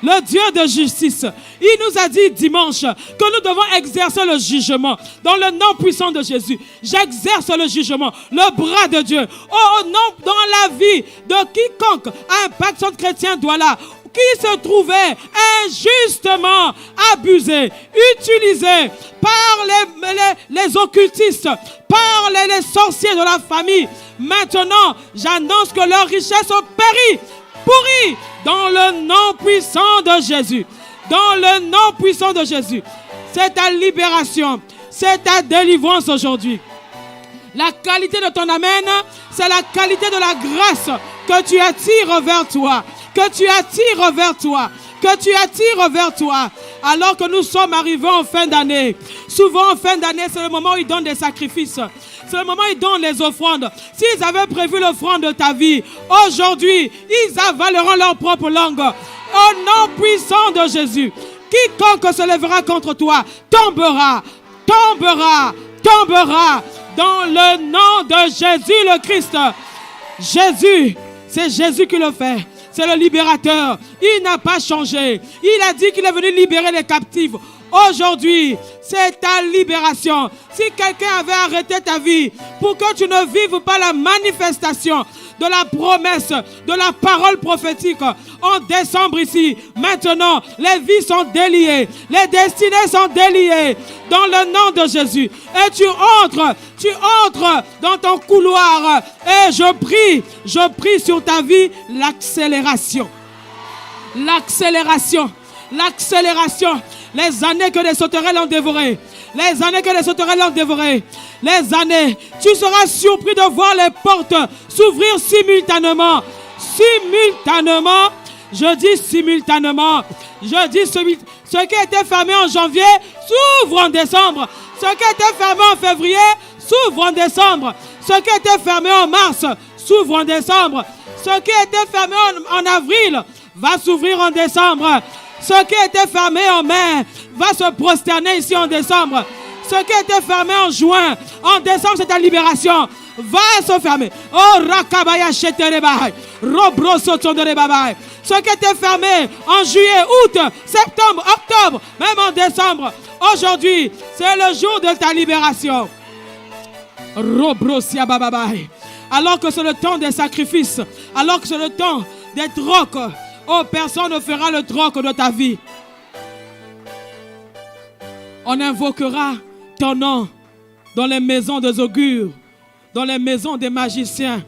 Le Dieu de justice. Il nous a dit dimanche que nous devons exercer le jugement. Dans le nom puissant de Jésus. J'exerce le jugement. Le bras de Dieu. Oh non, dans la vie de quiconque a un pacte chrétien doit là. qui se trouvaient injustement abusés, utilisés par les occultistes, par les sorciers de la famille. Maintenant, j'annonce que leur richesse périt, pourrit, dans le nom puissant de Jésus. Dans le nom puissant de Jésus. C'est ta libération, c'est ta délivrance aujourd'hui. La qualité de ton amen, c'est la qualité de la grâce que tu attires vers toi, que tu attires vers toi, que tu attires vers toi. Alors que nous sommes arrivés en fin d'année. Souvent en fin d'année, c'est le moment où ils donnent des sacrifices. C'est le moment où ils donnent les offrandes. S'ils avaient prévu l'offrande de ta vie, aujourd'hui, ils avaleront leur propre langue. Au nom puissant de Jésus, quiconque se lèvera contre toi tombera, tombera, tombera. Dans le nom de Jésus le Christ. Jésus, c'est Jésus qui le fait. C'est le libérateur. Il n'a pas changé. Il a dit qu'il est venu libérer les captifs. Aujourd'hui, c'est ta libération. Si quelqu'un avait arrêté ta vie pour que tu ne vives pas la manifestation de la promesse, de la parole prophétique en décembre ici, maintenant, les vies sont déliées, les destinées sont déliées dans le nom de Jésus. Et tu entres dans ton couloir et je prie sur ta vie l'accélération. L'accélération, l'accélération. Les années que les sauterelles ont dévorées. Les années que les sauterelles ont dévorées. Les années. Tu seras surpris de voir les portes s'ouvrir simultanément. Simultanément. Je dis simultanément. Je dis ce qui était fermé en janvier s'ouvre en décembre. Ce qui était fermé en février s'ouvre en décembre. Ce qui était fermé en mars s'ouvre en décembre. Ce qui était fermé en avril va s'ouvrir en décembre. Ce qui était fermé en mai va se prosterner ici en décembre. Ce qui était fermé en juin, en décembre, c'est ta libération. Va se fermer. Oh, rakabaya sheterebai. Robrosotonderebabai. Ce qui était fermé en juillet, août, septembre, octobre, même en décembre. Aujourd'hui, c'est le jour de ta libération. Robrosia bababai. Alors que c'est le temps des sacrifices, alors que c'est le temps des trocs. Oh, personne ne fera le troc de ta vie. On invoquera ton nom dans les maisons des augures, dans les maisons des magiciens,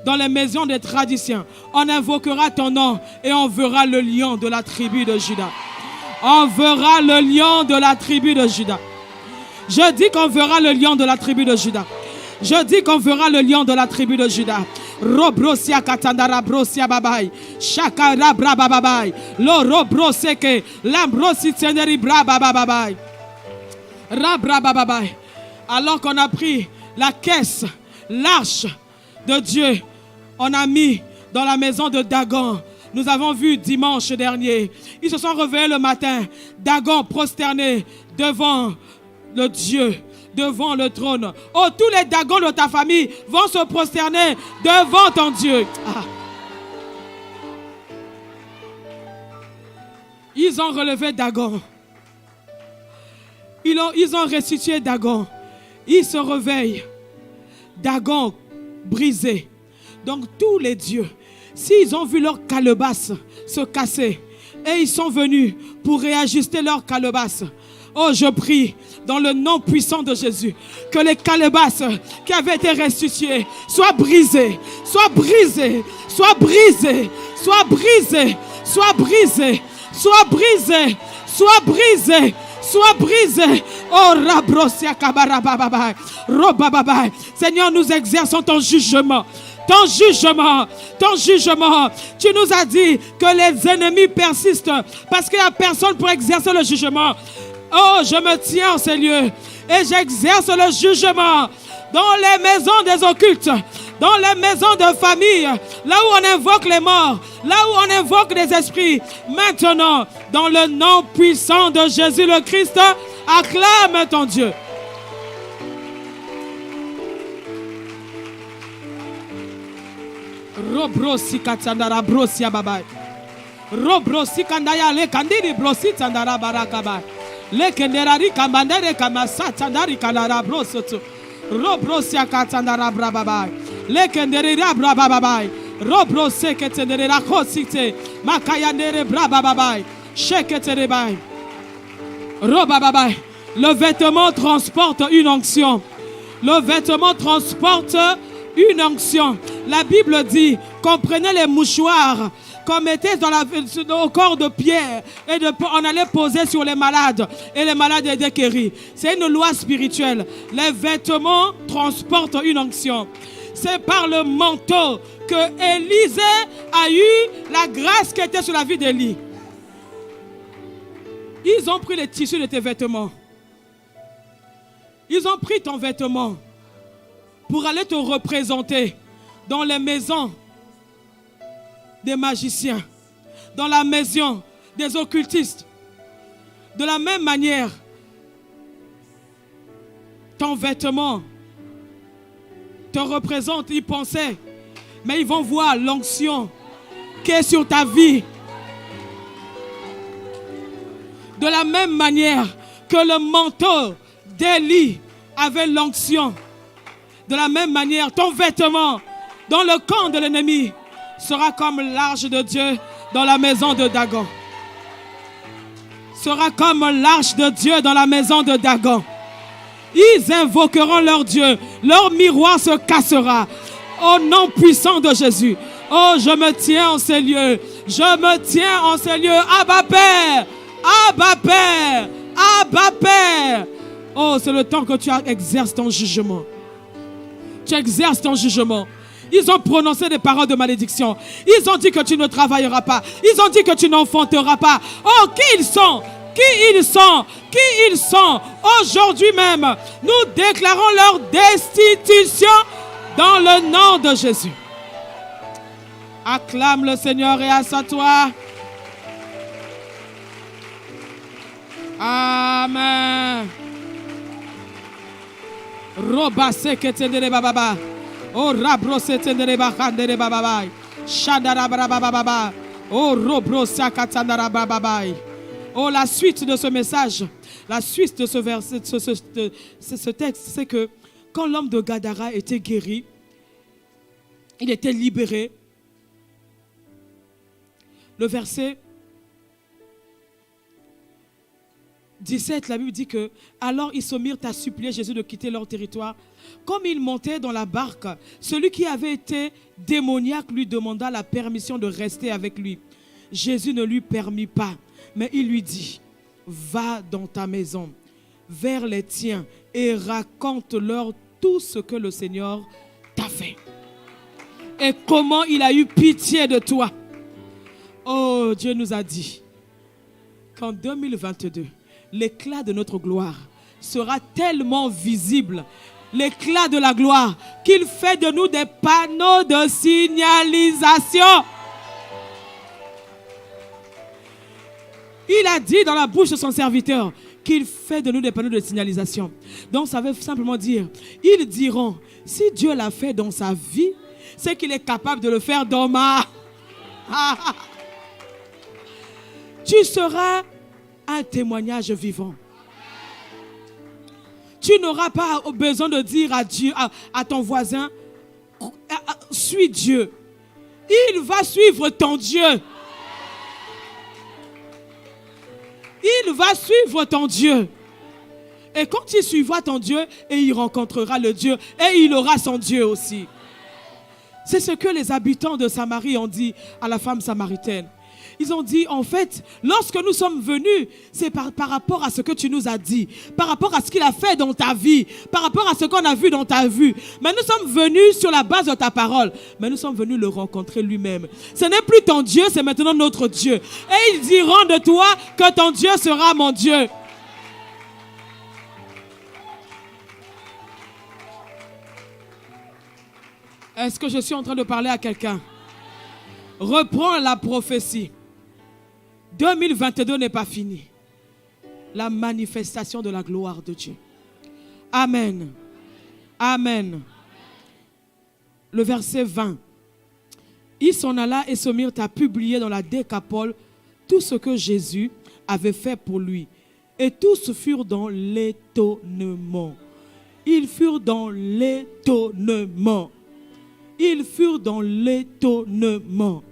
dans les maisons des traditions. On invoquera ton nom et on verra le lion de la tribu de Juda. On verra le lion de la tribu de Juda. Je dis qu'on verra le lion de la tribu de Juda. Je dis qu'on verra le lion de la tribu de Juda. Robrosia katandara brosia babai. Shakara braba babai. Lo robroseke. Lambrosi tseneri braba babai. Rabra babai. Alors qu'on a pris la caisse, l'arche de Dieu, on a mis dans la maison de Dagon. Nous avons vu dimanche dernier. Ils se sont réveillés le matin. Dagon prosterné devant le Dieu, devant le trône. Oh, tous les Dagons de ta famille vont se prosterner devant ton Dieu. Ah. Ils ont relevé Dagon. Ils ont restitué Dagon. Ils se réveillent. Dagon brisé. Donc tous les dieux, s'ils ont vu leur calebasse se casser et ils sont venus pour réajuster leur calebasse, oh, je prie dans le nom puissant de Jésus que les calebasses qui avaient été restituées soient brisées, soient brisées, soient brisées, soient brisées, soient brisées, soient brisées, soient brisées, soient brisées. Oh, rabrosia kabarababai, robababai. Seigneur, nous exerçons ton jugement. Ton jugement, ton jugement. Tu nous as dit que les ennemis persistent parce qu'il n'y a personne pour exercer le jugement. Oh, je me tiens en ces lieux et j'exerce le jugement dans les maisons des occultes, dans les maisons de famille, là où on invoque les morts, là où on invoque les esprits. Maintenant, dans le nom puissant de Jésus le Christ, acclame ton Dieu. Robrosi katsandara brosia babai. Robrosi kandaya le kandiri brosi tsandara barakabai. Le kenderari kamandere kamasa tsandari kanara brosoto. Robrosia katsandara brababai. Le kenderi brababai. Robro seketendere rakosite. Makayandere brabababai. Sheketerebai. Robababai. Le vêtement transporte une onction. Le vêtement transporte une onction. La Bible dit qu'on prenait les mouchoirs qu'on mettait au corps de Pierre et on allait poser sur les malades et les malades étaient guéris. C'est une loi spirituelle. Les vêtements transportent une onction. C'est par le manteau que Élisée a eu la grâce qui était sur la vie d'Élie. Ils ont pris les tissus de tes vêtements. Ils ont pris ton vêtement pour aller te représenter dans les maisons des magiciens, dans la maison des occultistes. De la même manière, ton vêtement te représente, ils pensaient, mais ils vont voir l'onction qui est sur ta vie. De la même manière que le manteau d'Élie avait l'onction, de la même manière, ton vêtement dans le camp de l'ennemi sera comme l'arche de Dieu dans la maison de Dagon. Sera comme l'arche de Dieu dans la maison de Dagon. Ils invoqueront leur Dieu. Leur miroir se cassera. Au nom puissant de Jésus. Oh, je me tiens en ces lieux. Je me tiens en ces lieux. Abba Père. Abba Père. Abba Père. Oh, c'est le temps que tu exerces ton jugement. Tu exerces ton jugement. Ils ont prononcé des paroles de malédiction. Ils ont dit que tu ne travailleras pas. Ils ont dit que tu n'enfanteras pas. Oh, qui ils sont? Qui ils sont? Qui ils sont? Aujourd'hui même, nous déclarons leur destitution dans le nom de Jésus. Acclame le Seigneur et assois-toi. Amen. Roba seketendere bababa. Oh rabro setendere bakandere bababai. Shandara bababa. Oh robro sakatandara bababai. Oh, la suite de ce message, la suite de ce verset, ce texte, c'est que quand l'homme de Gadara était guéri, il était libéré. Le verset 17, la Bible dit que alors ils se mirent à supplier Jésus de quitter leur territoire. Comme il montait dans la barque, celui qui avait été démoniaque lui demanda la permission de rester avec lui. Jésus ne lui permit pas, mais il lui dit, va dans ta maison, vers les tiens et raconte-leur tout ce que le Seigneur t'a fait. Et comment il a eu pitié de toi. Oh, Dieu nous a dit qu'en 2022, l'éclat de notre gloire sera tellement visible, l'éclat de la gloire, qu'il fait de nous des panneaux de signalisation. Il a dit dans la bouche de son serviteur qu'il fait de nous des panneaux de signalisation. Donc ça veut simplement dire, ils diront, si Dieu l'a fait dans sa vie, c'est qu'il est capable de le faire dans ma... Tu seras un témoignage vivant. Tu n'auras pas besoin de dire à Dieu, à ton voisin, suis Dieu. Il va suivre ton Dieu. Il va suivre ton Dieu. Et quand il suivra ton Dieu, et il rencontrera le Dieu, et il aura son Dieu aussi. C'est ce que les habitants de Samarie ont dit à la femme samaritaine. Ils ont dit, en fait, lorsque nous sommes venus, c'est par rapport à ce que tu nous as dit, par rapport à ce qu'il a fait dans ta vie, par rapport à ce qu'on a vu dans ta vie. Mais nous sommes venus sur la base de ta parole. Mais nous sommes venus le rencontrer lui-même. Ce n'est plus ton Dieu, c'est maintenant notre Dieu. Et ils diront de toi que ton Dieu sera mon Dieu. Est-ce que je suis en train de parler à quelqu'un? Reprends la prophétie. 2022 n'est pas fini. La manifestation de la gloire de Dieu. Amen. Amen. Le verset 20. Il s'en alla et se mirent à publier dans la Décapole tout ce que Jésus avait fait pour lui. Et tous furent dans l'étonnement. Ils furent dans l'étonnement. Ils furent dans l'étonnement.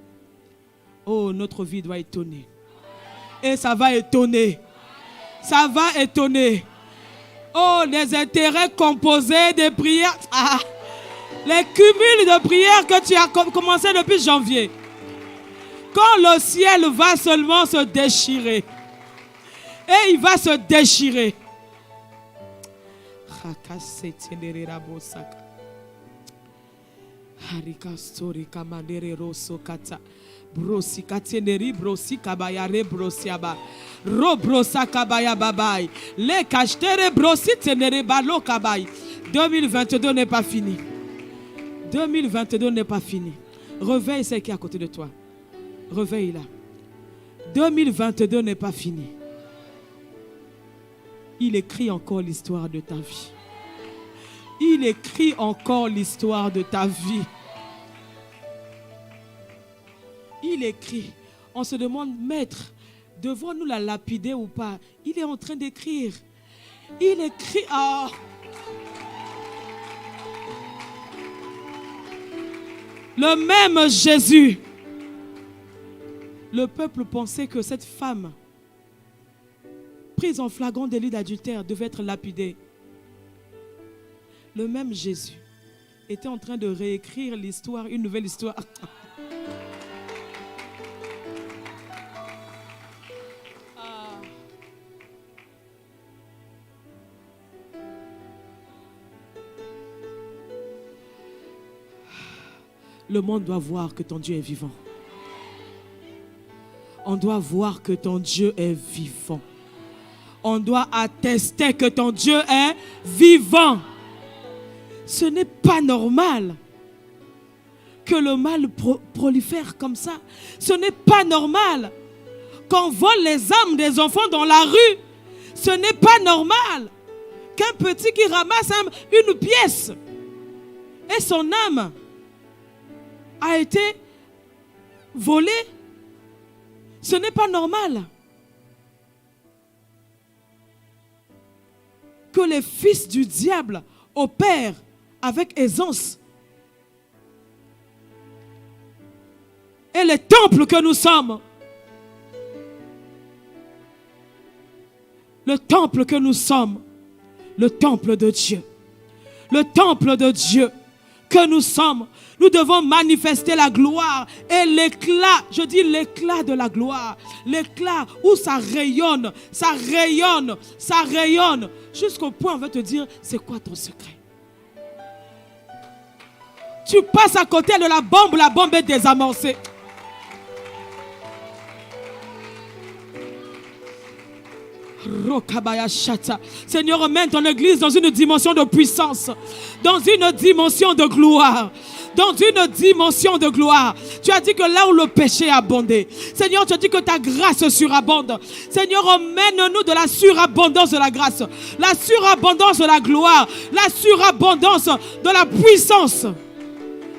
Oh, notre vie doit étonner. Et ça va étonner. Ça va étonner. Oh, les intérêts composés des prières. Ah, les cumuls de prières que tu as commencé depuis janvier. Quand le ciel va seulement se déchirer. Et il va se déchirer. Brosi kateneri brosi kabayare brosiaba robrosa kabaya babai les cachetere brosi tenere balo kabay. 2022 n'est pas fini. 2022 n'est pas fini. Réveille celle qui est à côté de toi. Réveille-la. 2022 n'est pas fini. Il écrit encore l'histoire de ta vie. Il écrit encore l'histoire de ta vie. Il écrit. On se demande, maître, devons-nous la lapider ou pas? Il est en train d'écrire. Il écrit. Oh. Le même Jésus. Le peuple pensait que cette femme, prise en flagrant délit d'adultère, devait être lapidée. Le même Jésus était en train de réécrire l'histoire, une nouvelle histoire. Le monde doit voir que ton Dieu est vivant. On doit voir que ton Dieu est vivant. On doit attester que ton Dieu est vivant. Ce n'est pas normal que le mal prolifère comme ça. Ce n'est pas normal qu'on vole les âmes des enfants dans la rue. Ce n'est pas normal qu'un petit qui ramasse une pièce et son âme a été volée. Ce n'est pas normal que les fils du diable opèrent avec aisance. Et les temples que nous sommes, le temple que nous sommes, le temple de Dieu, le temple de Dieu que nous sommes, nous devons manifester la gloire et l'éclat, je dis l'éclat de la gloire, l'éclat où ça rayonne, ça rayonne, ça rayonne, jusqu'au point où on va te dire, c'est quoi ton secret? Tu passes à côté de la bombe est désamorcée. Seigneur, emmène ton église dans une dimension de puissance, dans une dimension de gloire, dans une dimension de gloire. Tu as dit que là où le péché a abondé, Seigneur, tu as dit que ta grâce surabonde. Seigneur, emmène-nous de la surabondance de la grâce, la surabondance de la gloire, la surabondance de la puissance.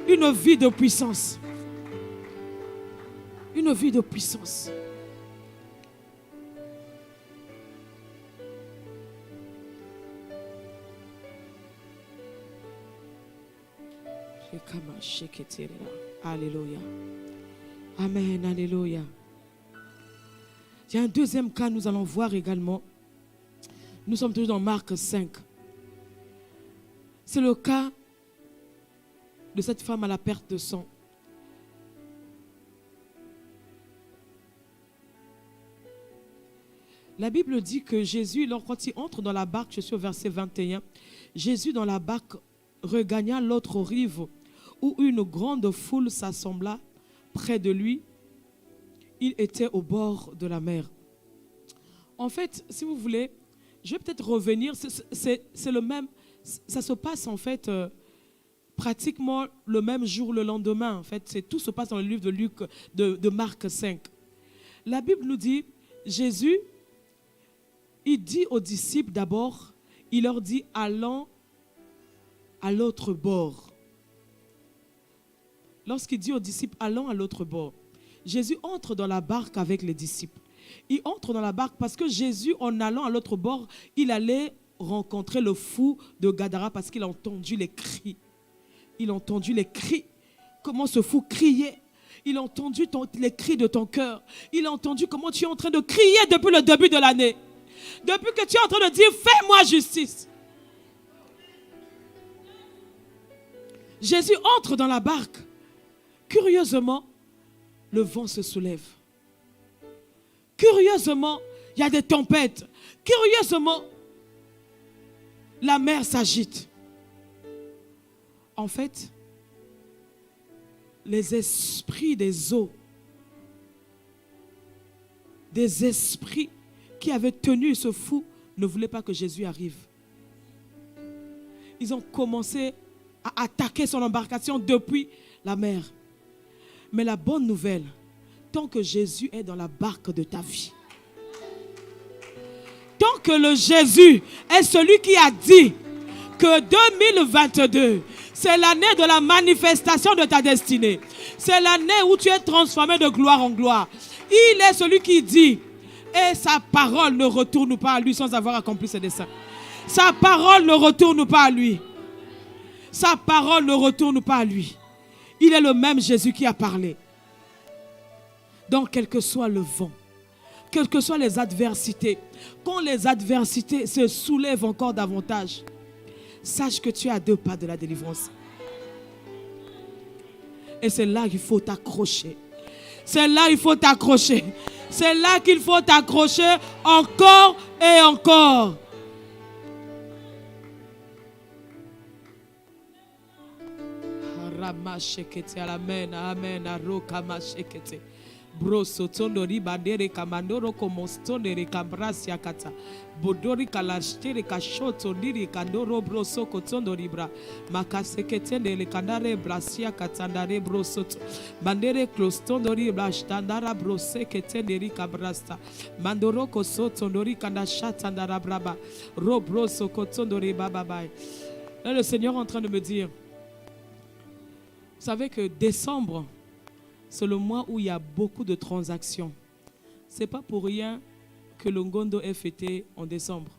Une vie de puissance. Une vie de puissance. Alléluia. Amen, alléluia. Il y a un deuxième cas, nous allons voir également. Nous sommes toujours dans Marc 5. C'est le cas de cette femme à la perte de sang. La Bible dit que Jésus, quand il entre dans la barque, je suis au verset 21, Jésus dans la barque regagna l'autre rive où une grande foule s'assembla près de lui. Il était au bord de la mer. En fait, si vous voulez, je vais peut-être revenir, c'est le même, ça se passe en fait pratiquement le même jour, le lendemain. En fait, tout se passe dans le livre de Luc, de Marc 5. La Bible nous dit, Jésus, il dit aux disciples d'abord, il leur dit, allons à l'autre bord. Lorsqu'il dit aux disciples, allons à l'autre bord, Jésus entre dans la barque avec les disciples. Il entre dans la barque parce que Jésus, en allant à l'autre bord, il allait rencontrer le fou de Gadara parce qu'il a entendu les cris. Il a entendu les cris comment ce fou criait. Il a entendu les cris de ton cœur. Il a entendu comment tu es en train de crier depuis le début de l'année. Depuis que tu es en train de dire, fais-moi justice. Jésus entre dans la barque. Curieusement, le vent se soulève. Curieusement, il y a des tempêtes. Curieusement, la mer s'agite. En fait, les esprits des eaux, des esprits qui avaient tenu ce fou, ne voulaient pas que Jésus arrive. Ils ont commencé à attaquer son embarcation depuis la mer. Mais la bonne nouvelle, tant que Jésus est dans la barque de ta vie, tant que le Jésus est celui qui a dit que 2022, c'est l'année de la manifestation de ta destinée. C'est l'année où tu es transformé de gloire en gloire. Il est celui qui dit, et sa parole ne retourne pas à lui sans avoir accompli ses desseins. Sa parole ne retourne pas à lui. Sa parole ne retourne pas à lui. Il est le même Jésus qui a parlé. Donc, quel que soit le vent, quelles que soient les adversités, quand les adversités se soulèvent encore davantage, sache que tu es à 2 pas de la délivrance. Et c'est là qu'il faut t'accrocher. C'est là qu'il faut t'accrocher. C'est là qu'il faut t'accrocher encore et encore. Amen, amen, arokamashekete. Broso tondori bandere kamandoro komostondere kambrasia kata. Bodori kalashtere kashoto ndiri kandoro broso kotondori bra. Makaseketende le kandare brasia katandare brosoto. Bandere klostondori blashtandara brose ketenderi kabrasta. Mandoro kosotondori kandashatandara braba. Robroso kotondori bababai. Là, le Seigneur est en train de me dire, vous savez que décembre, c'est le mois où il y a beaucoup de transactions. Ce n'est pas pour rien que le Ngondo est fêté en décembre.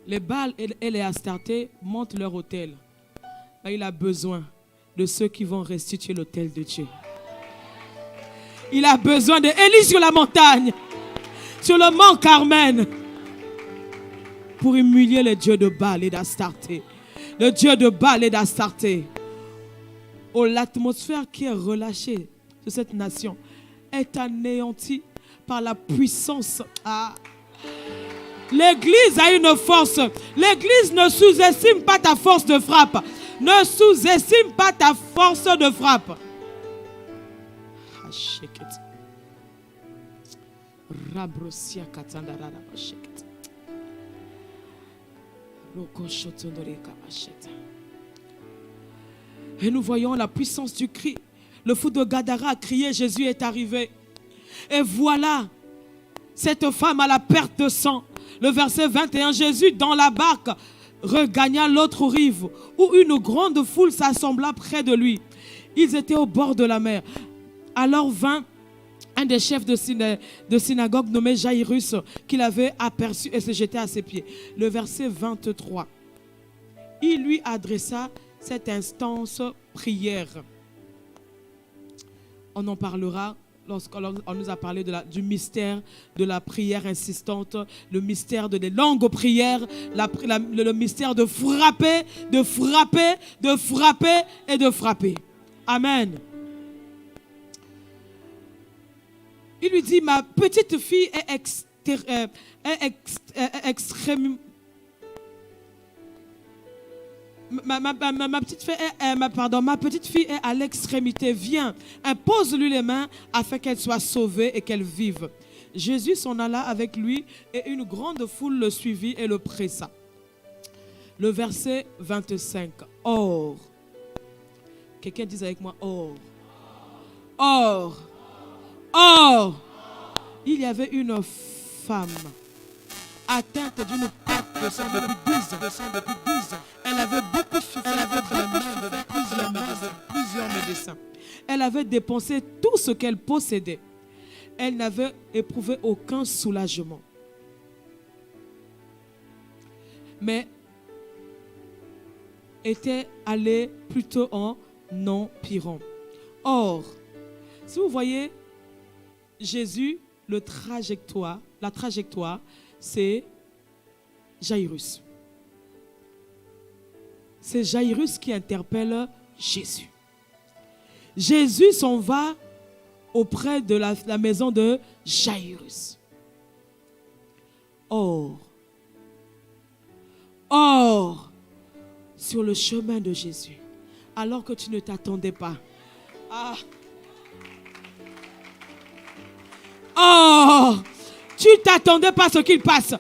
Les Baals et les Astartés montent leur autel. Là, il a besoin de ceux qui vont restituer l'autel de Dieu. Il a besoin d'Élie sur la montagne, sur le mont Carmel, pour humilier les dieux de Baal et d'Astarté. Le dieu de Baal et d'Astarté. Oh, l'atmosphère qui est relâchée de cette nation est anéantie par la puissance. L'église a une force. L'église ne sous-estime pas ta force de frappe. Ne sous-estime pas ta force de frappe. Et nous voyons la puissance du cri. Le fou de Gadara a crié, Jésus est arrivé. Et voilà, cette femme à la perte de sang. Le verset 21, Jésus dans la barque regagna l'autre rive, où une grande foule s'assembla près de lui. Ils étaient au bord de la mer. Alors vint un des chefs de synagogue nommé Jairus, qu'il avait aperçu et se jetait à ses pieds. Le verset 23. Il lui adressa cette instance prière. On en parlera lorsqu'on nous a parlé du mystère de la prière insistante, le mystère de les longues prières, le mystère de frapper, de frapper, de frapper et de frapper. Amen. Il lui dit, ma petite fille est extrêmement... Ma petite fille est à l'extrémité. Viens, impose-lui les mains afin qu'elle soit sauvée et qu'elle vive. Jésus s'en alla avec lui et une grande foule le suivit et le pressa. Le verset 25. Or. Quelqu'un dit avec moi, or. Or. Or. Il y avait une femme atteinte d'une perte de sang depuis 12 ans. Elle avait beaucoup souffert, elle avait plusieurs médecins. Elle avait dépensé tout ce qu'elle possédait. Elle n'avait éprouvé aucun soulagement. mais était allé plutôt en empirant. Or, si vous voyez Jésus, la trajectoire, c'est Jairus. C'est Jairus qui interpelle Jésus. Jésus s'en va auprès de la maison de Jairus. Or, sur le chemin de Jésus, alors que tu ne t'attendais pas. Tu ne t'attendais pas à ce qu'il passe.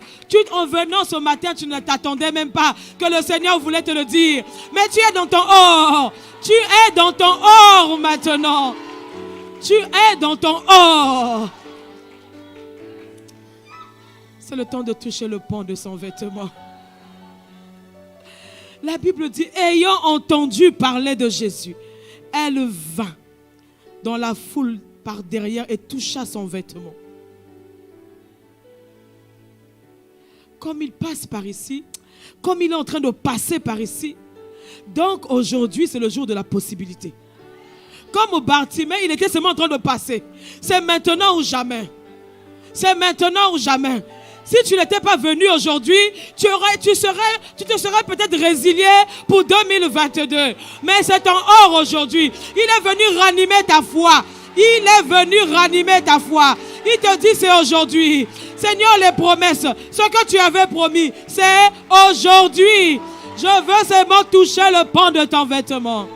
En venant ce matin, tu ne t'attendais même pas que le Seigneur voulait te le dire. Mais tu es dans ton or. Tu es dans ton or maintenant. Tu es dans ton or. C'est le temps de toucher le pan de son vêtement. La Bible dit, ayant entendu parler de Jésus, elle vint dans la foule par derrière et toucha son vêtement. Comme il passe par ici, comme il est en train de passer par ici, donc aujourd'hui c'est le jour de la possibilité. Comme au Bartimée, il était seulement en train de passer. C'est maintenant ou jamais. C'est maintenant ou jamais. Si tu n'étais pas venu aujourd'hui, tu te serais peut-être résilié pour 2022. Mais c'est ton or aujourd'hui. Il est venu ranimer ta foi. Il est venu ranimer ta foi. Il te dit c'est aujourd'hui. Seigneur, les promesses, ce que tu avais promis, c'est aujourd'hui. Je veux seulement toucher le pan de ton vêtement.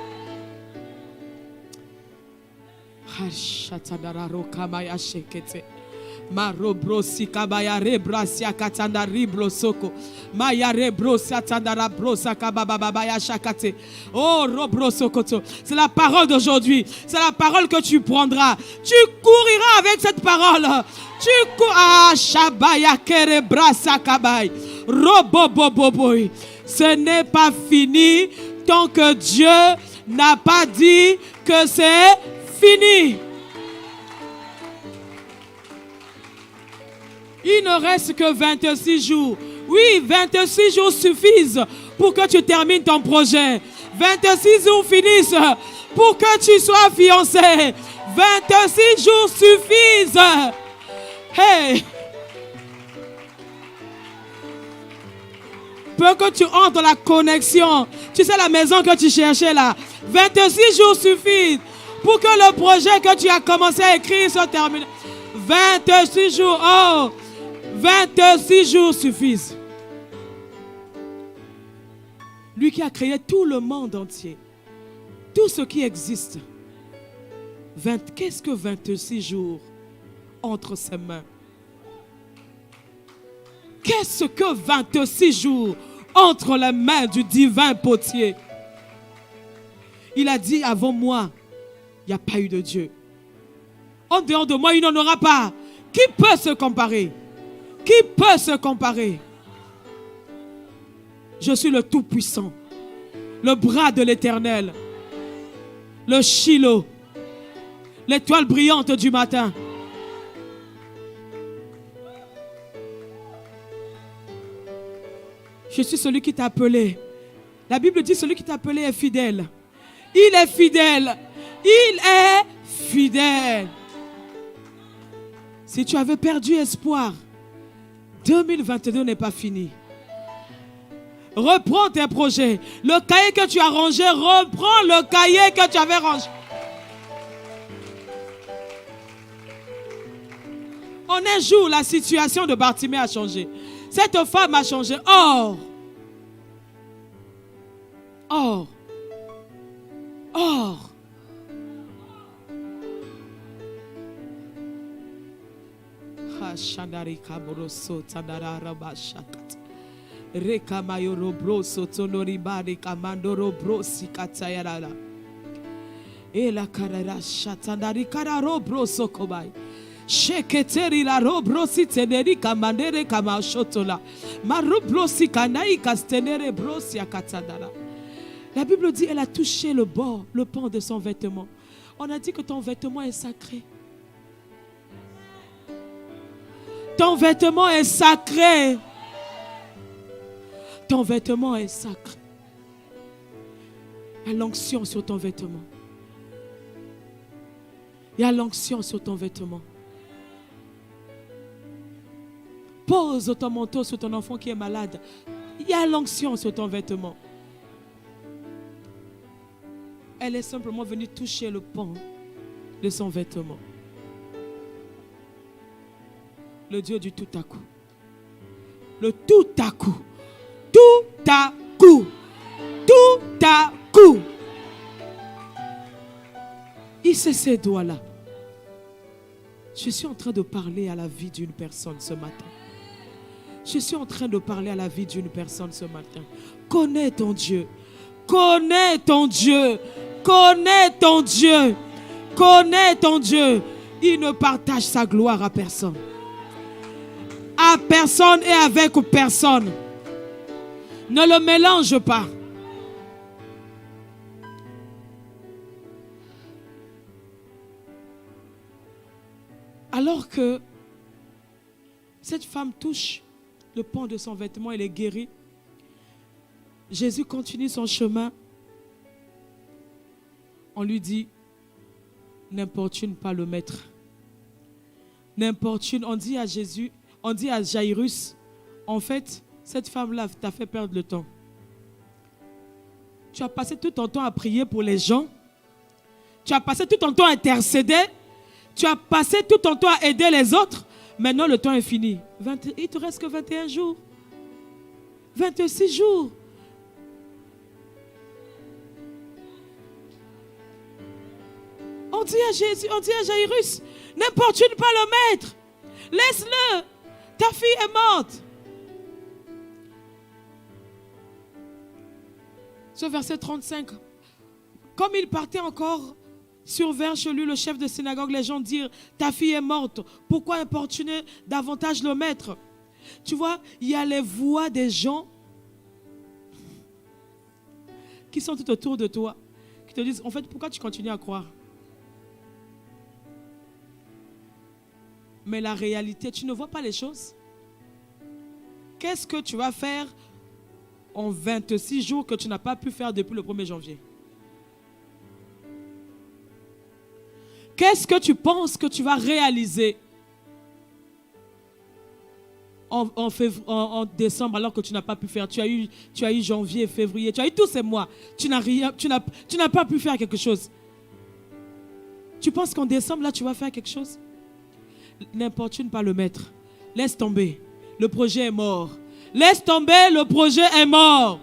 Marobrosi kabaya rebrasia katanda ribrosoko maya rebrosia tandara brosa kabababaya shakate. Oh robrosokoto, c'est la parole d'aujourd'hui, c'est la parole que tu prendras. Tu couriras avec cette parole. Tu cours shabaya kere brasa kabay roboboboboy. Ce n'est pas fini tant que Dieu n'a pas dit que c'est fini. Il ne reste que 26 jours. Oui, 26 jours suffisent pour que tu termines ton projet. 26 jours finissent pour que tu sois fiancé. 26 jours suffisent. Hey! Pour que tu entres dans la connexion. Tu sais la maison que tu cherchais là. 26 jours suffisent pour que le projet que tu as commencé à écrire soit terminé. 26 jours. Oh! 26 jours suffisent. Lui qui a créé tout le monde entier, tout ce qui existe. Qu'est-ce que 26 jours entre ses mains? Qu'est-ce que 26 jours entre les mains du divin potier? Il a dit, avant moi, il n'y a pas eu de Dieu. En dehors de moi, il n'en aura pas. Qui peut se comparer? Qui peut se comparer? Je suis le Tout-Puissant, le bras de l'Éternel, le Shiloh, l'étoile brillante du matin. Je suis celui qui t'a appelé. La Bible dit celui qui t'a appelé est fidèle. Il est fidèle. Il est fidèle. Si tu avais perdu espoir, 2022 n'est pas fini. Reprends tes projets. Le cahier que tu as rangé, reprends le cahier que tu avais rangé. En un jour, la situation de Bartimée a changé. Cette femme a changé. Or. Shandari Kamoroso Tandara Rabashakat Rekamayoro Broso Tonori Bari Kamandoro Brosi Katayara Ela Karara Shatandari Kararo Broso Kobai Sheketeri la Robrosi Teneri Kamandere Kamashotola Marubrosi Kanai Kastenere Brosi Akatadara. La Bible dit elle a touché le bord, le pan de son vêtement. On a dit que ton vêtement est sacré. Ton vêtement est sacré. Ton vêtement est sacré. Il y a l'onction sur ton vêtement. Il y a l'onction sur ton vêtement. Pose ton manteau sur ton enfant qui est malade. Il y a l'onction sur ton vêtement. Elle est simplement venue toucher le pan de son vêtement. Le Dieu du tout à coup. Le tout à coup. Tout à coup. Tout à coup. Il sait ces doigts-là. Je suis en train de parler à la vie d'une personne ce matin. Je suis en train de parler à la vie d'une personne ce matin. Connais ton Dieu. Connais ton Dieu. Connais ton Dieu. Connais ton Dieu. Il ne partage sa gloire à personne. À personne et avec personne. Ne le mélange pas. Alors que cette femme touche le pan de son vêtement, elle est guérie. Jésus continue son chemin. On lui dit, n'importune pas le maître. N'importune, on dit à Jésus, on dit à Jairus, en fait, cette femme-là t'a fait perdre le temps. Tu as passé tout ton temps à prier pour les gens. Tu as passé tout ton temps à intercéder. Tu as passé tout ton temps à aider les autres. Maintenant, le temps est fini. Il ne te reste que 21 jours. 26 jours. On dit à Jésus, on dit à Jairus, n'importune pas le maître. Laisse-le. Ta fille est morte. Ce verset 35. Comme il partait encore, survint chez lui le chef de synagogue, les gens dirent, ta fille est morte. Pourquoi importuner davantage le maître? Tu vois, il y a les voix des gens qui sont tout autour de toi, qui te disent, en fait, pourquoi tu continues à croire? Mais la réalité, tu ne vois pas les choses. Qu'est-ce que tu vas faire en 26 jours que tu n'as pas pu faire depuis le 1er janvier? Qu'est-ce que tu penses que tu vas réaliser en décembre alors que tu n'as pas pu faire? Tu as eu janvier, février, tu as eu tous ces mois. Tu n'as pas pu faire quelque chose. Tu penses qu'en décembre, là, tu vas faire quelque chose? N'importune pas le maître. Laisse tomber. Le projet est mort. Laisse tomber, le projet est mort.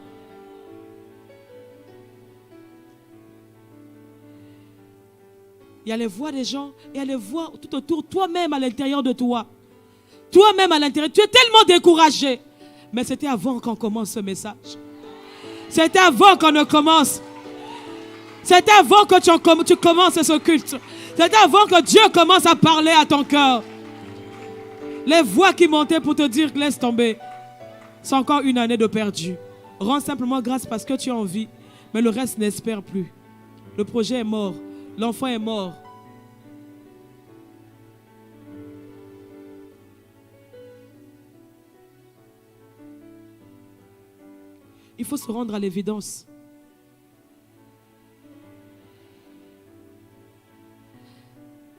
Il y a les voix des gens, il y a les voix tout autour, toi-même à l'intérieur de toi. Toi-même à l'intérieur, tu es tellement découragé. Mais c'était avant qu'on commence ce message. C'était avant qu'on ne commence. C'était avant que tu commences ce culte. C'était avant que Dieu commence à parler à ton cœur. Les voix qui montaient pour te dire laisse tomber. C'est encore une année de perdu. Rends simplement grâce parce que tu as envie. Mais le reste n'espère plus. Le projet est mort. L'enfant est mort. Il faut se rendre à l'évidence.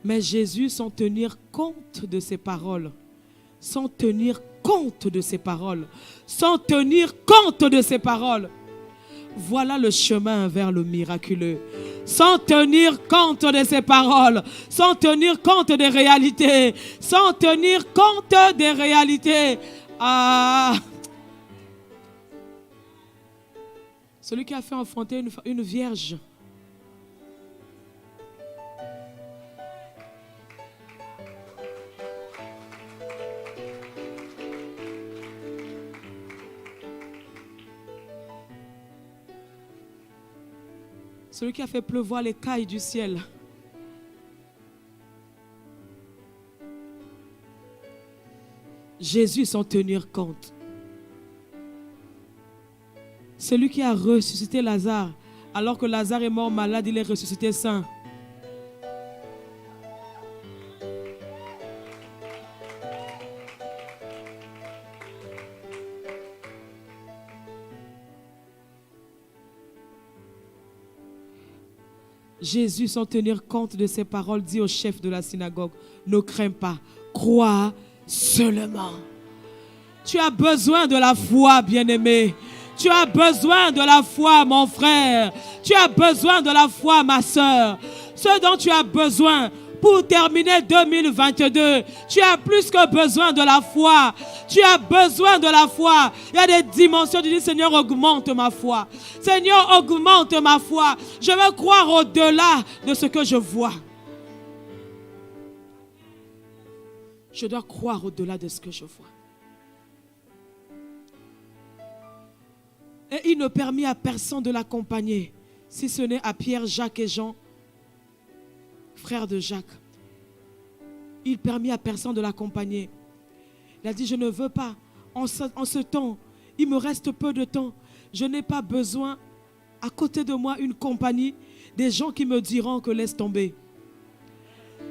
Mais Jésus, sans tenir compte de ses paroles, sans tenir compte de ses paroles, sans tenir compte de ses paroles, voilà le chemin vers le miraculeux. Sans tenir compte de ses paroles, sans tenir compte des réalités, sans tenir compte des réalités. Ah! Celui qui a fait enfanter une vierge. Celui qui a fait pleuvoir les cailles du ciel. Jésus sans tenir compte. Celui qui a ressuscité Lazare, alors que Lazare est mort malade, il est ressuscité sain. Jésus, sans tenir compte de ces paroles, dit au chef de la synagogue, ne crains pas, crois seulement. Tu as besoin de la foi, bien-aimé. Tu as besoin de la foi, mon frère. Tu as besoin de la foi, ma soeur. Ce dont tu as besoin pour terminer 2022, tu as plus que besoin de la foi. Tu as besoin de la foi. Il y a des dimensions, tu dis, Seigneur, augmente ma foi. Seigneur, augmente ma foi. Je veux croire au-delà de ce que je vois. Je dois croire au-delà de ce que je vois. Et il ne permit à personne de l'accompagner, si ce n'est à Pierre, Jacques et Jean, frères de Jacques. Il permit à personne de l'accompagner. Il a dit, je ne veux pas. En ce temps, il me reste peu de temps. Je n'ai pas besoin, à côté de moi, une compagnie, des gens qui me diront que laisse tomber.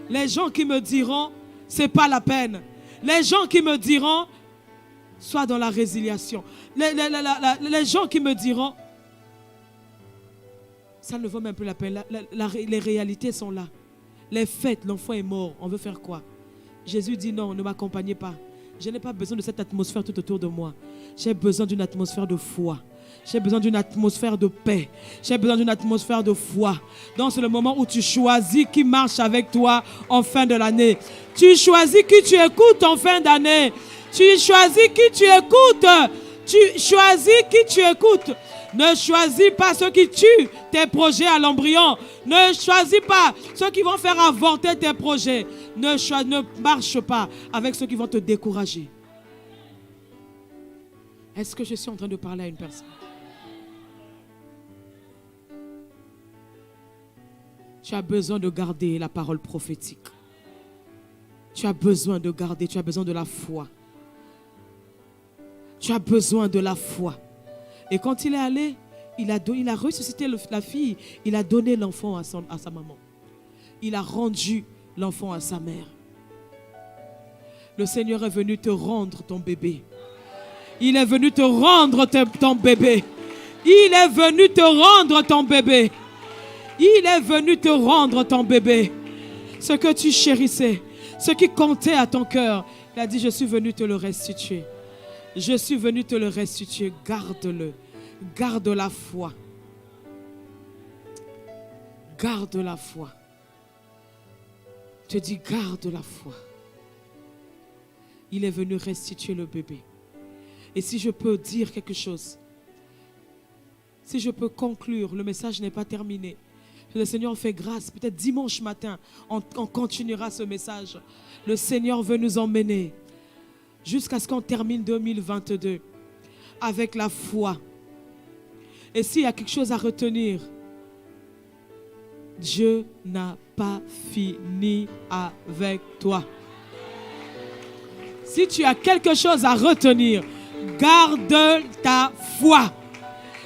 Les gens qui me diront, c'est pas la peine. Les gens qui me diront, sois dans la résiliation. Les gens qui me diront, ça ne vaut même plus la peine. Les réalités sont là. Les faits, l'enfant est mort. On veut faire quoi? Jésus dit non, ne m'accompagnez pas. Je n'ai pas besoin de cette atmosphère tout autour de moi. J'ai besoin d'une atmosphère de foi. J'ai besoin d'une atmosphère de paix. J'ai besoin d'une atmosphère de foi. Donc c'est le moment où tu choisis qui marche avec toi en fin de l'année. Tu choisis qui tu écoutes en fin d'année. Tu choisis qui tu écoutes. Tu choisis qui tu écoutes. Ne choisis pas ceux qui tuent tes projets à l'embryon. Ne choisis pas ceux qui vont faire avorter tes projets. Ne marche pas avec ceux qui vont te décourager. Est-ce que je suis en train de parler à une personne? Tu as besoin de garder la parole prophétique. Tu as besoin de garder, tu as besoin de la foi. Tu as besoin de la foi. Et quand il est allé, il a ressuscité la fille. Il a donné l'enfant à sa maman. Il a rendu l'enfant à sa mère. Le Seigneur est venu te rendre ton bébé. Il est venu te rendre ton bébé. Il est venu te rendre ton bébé. Il est venu te rendre ton bébé. Ce que tu chérissais, ce qui comptait à ton cœur. Il a dit, je suis venu te le restituer. Je suis venu te le restituer. Garde-le. Garde la foi. Garde la foi. Je dis, garde la foi. Il est venu restituer le bébé. Et si je peux dire quelque chose, si je peux conclure, le message n'est pas terminé. Le Seigneur fait grâce. Peut-être dimanche matin, on continuera ce message. Le Seigneur veut nous emmener jusqu'à ce qu'on termine 2022 avec la foi. Et s'il y a quelque chose à retenir, Dieu n'a pas fini avec toi. Si tu as quelque chose à retenir, garde ta foi.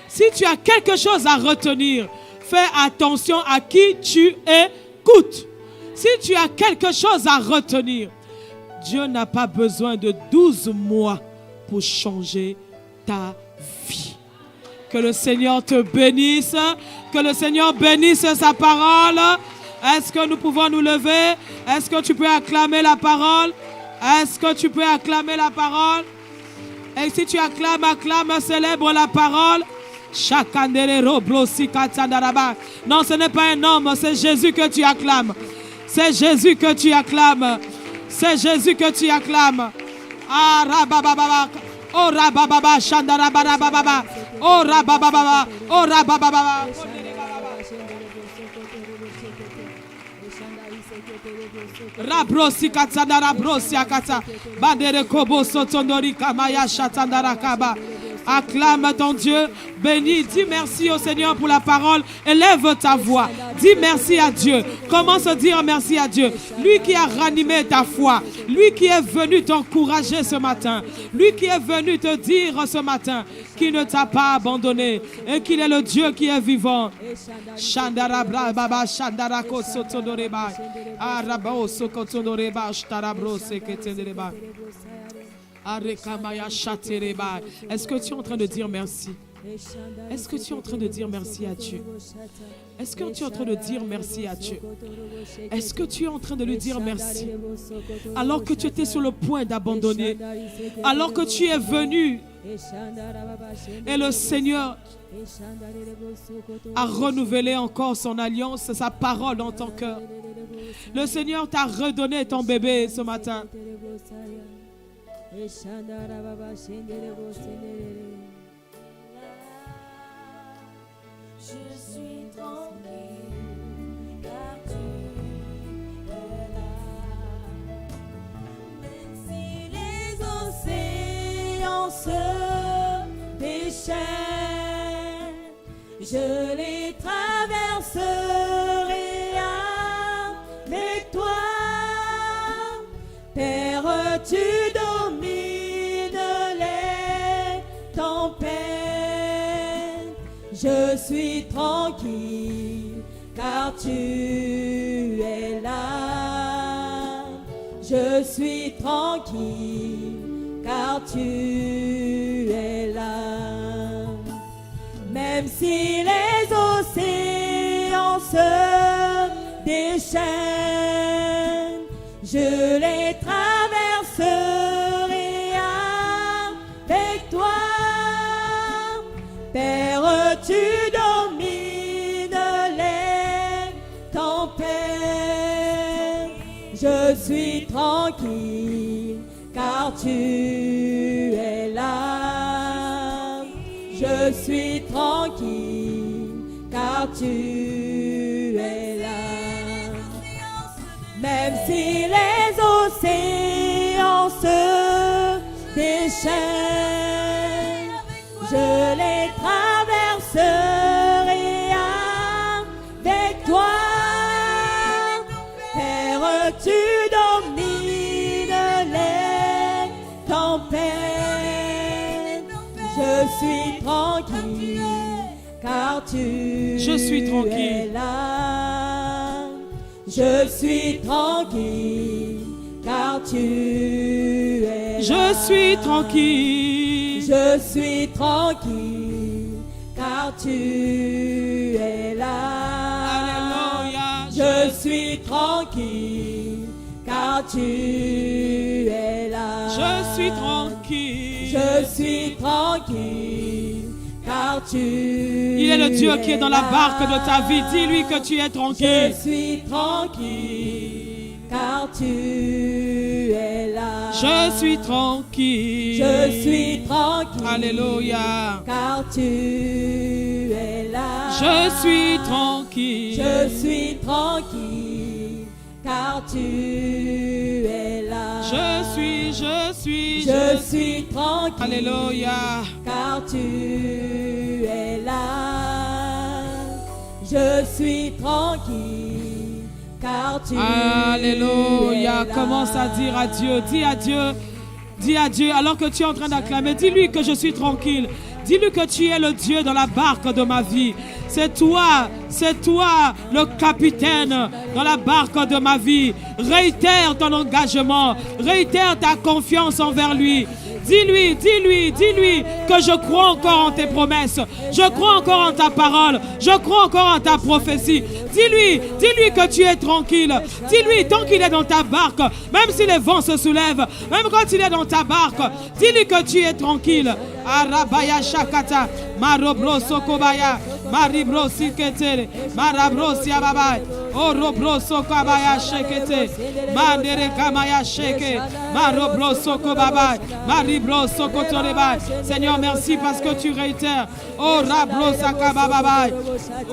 Si tu as quelque chose à retenir, fais attention à qui tu écoutes. Si tu as quelque chose à retenir, Dieu n'a pas besoin de 12 mois pour changer ta vie. Que le Seigneur te bénisse. Que le Seigneur bénisse sa parole. Est-ce que nous pouvons nous lever? Est-ce que tu peux acclamer la parole? Est-ce que tu peux acclamer la parole? Et si tu acclames, acclame, célèbre la parole. Non, ce n'est pas un homme, c'est Jésus que tu acclames. C'est Jésus que tu acclames. C'est Jésus que tu acclames. Ah, rabababa. Oh, rabababa, shandarababa. Oh, rabababa. Oh, rabababa. Rabrosi katsanda rabrosi akata. Bandere kobo sotondori kamaya shatandara kaba. Acclame ton Dieu, bénis, dis merci au Seigneur pour la parole, élève ta voix, dis merci à Dieu, commence à dire merci à Dieu, lui qui a ranimé ta foi, lui qui est venu t'encourager ce matin, lui qui est venu te dire ce matin qu'il ne t'a pas abandonné et qu'il est le Dieu qui est vivant. Shandara baba shandara kosotondoreba arabao sokotondoreba shtarabro seketendereba. Est-ce que tu es en train de dire merci? Est-ce que tu es en train de dire merci à Dieu? Est-ce que tu es en train de dire merci à Dieu? Est-ce que tu es en train de lui dire merci? Alors que tu étais sur le point d'abandonner, alors que tu es venu et le Seigneur a renouvelé encore son alliance, sa parole dans ton cœur. Le Seigneur t'a redonné ton bébé ce matin. Je suis tranquille car tu es là. Même si les océans se déchaînent, je les traverserai avec toi. Père, tu domines les tempêtes. Je suis tranquille car tu es là. Je suis tranquille car tu es là. Même si les océans se déchaînent, je les traverserai avec toi. Père, tu domines les tempêtes. Je suis tranquille car tu es là. Je suis tranquille car tu es là. Même si les océans se déchaînent, je les traverserai avec toi. Père, tu domines les tempêtes. Je suis tranquille car tu es là. Je suis tranquille car tu es là. Je suis tranquille. Je suis tranquille car tu es là. Alléluia. Je suis tranquille car tu es là. Je suis tranquille. Je suis tranquille car tu Il est le Dieu qui est dans la barque de ta vie. Dis-lui que tu es tranquille. Je suis tranquille car tu es là. Je suis tranquille. Je suis tranquille. Alléluia. Car tu es là. Je suis tranquille. Je suis tranquille. Car tu es là. Je suis tranquille. Alléluia. Car tu es là. Je suis tranquille. Car tu Alléluia. es là. Commence à dire à Dieu. Dis à Dieu. Dis à Dieu alors que tu es en train d'acclamer. Dis-lui que je suis tranquille. Dis-lui que tu es le Dieu dans la barque de ma vie. C'est toi le capitaine dans la barque de ma vie. Réitère ton engagement. Réitère ta confiance envers lui. Dis-lui que je crois encore en tes promesses. Je crois encore en ta parole. Je crois encore en ta prophétie. Dis-lui que tu es tranquille. Dis-lui, tant qu'il est dans ta barque, même si les vents se soulèvent, même quand il est dans ta barque, dis-lui que tu es tranquille. Arabaya Shakata, Marobro Sokobaya, Maribro Sikete, Marabro Siababay, Orobro Sokabaya Shekete, Mandere Kamaya Sheke, Marobro Sokobabay, Maribro Sokotorebay. Seigneur, merci parce que tu réitères. Oh Rabro Sakababay,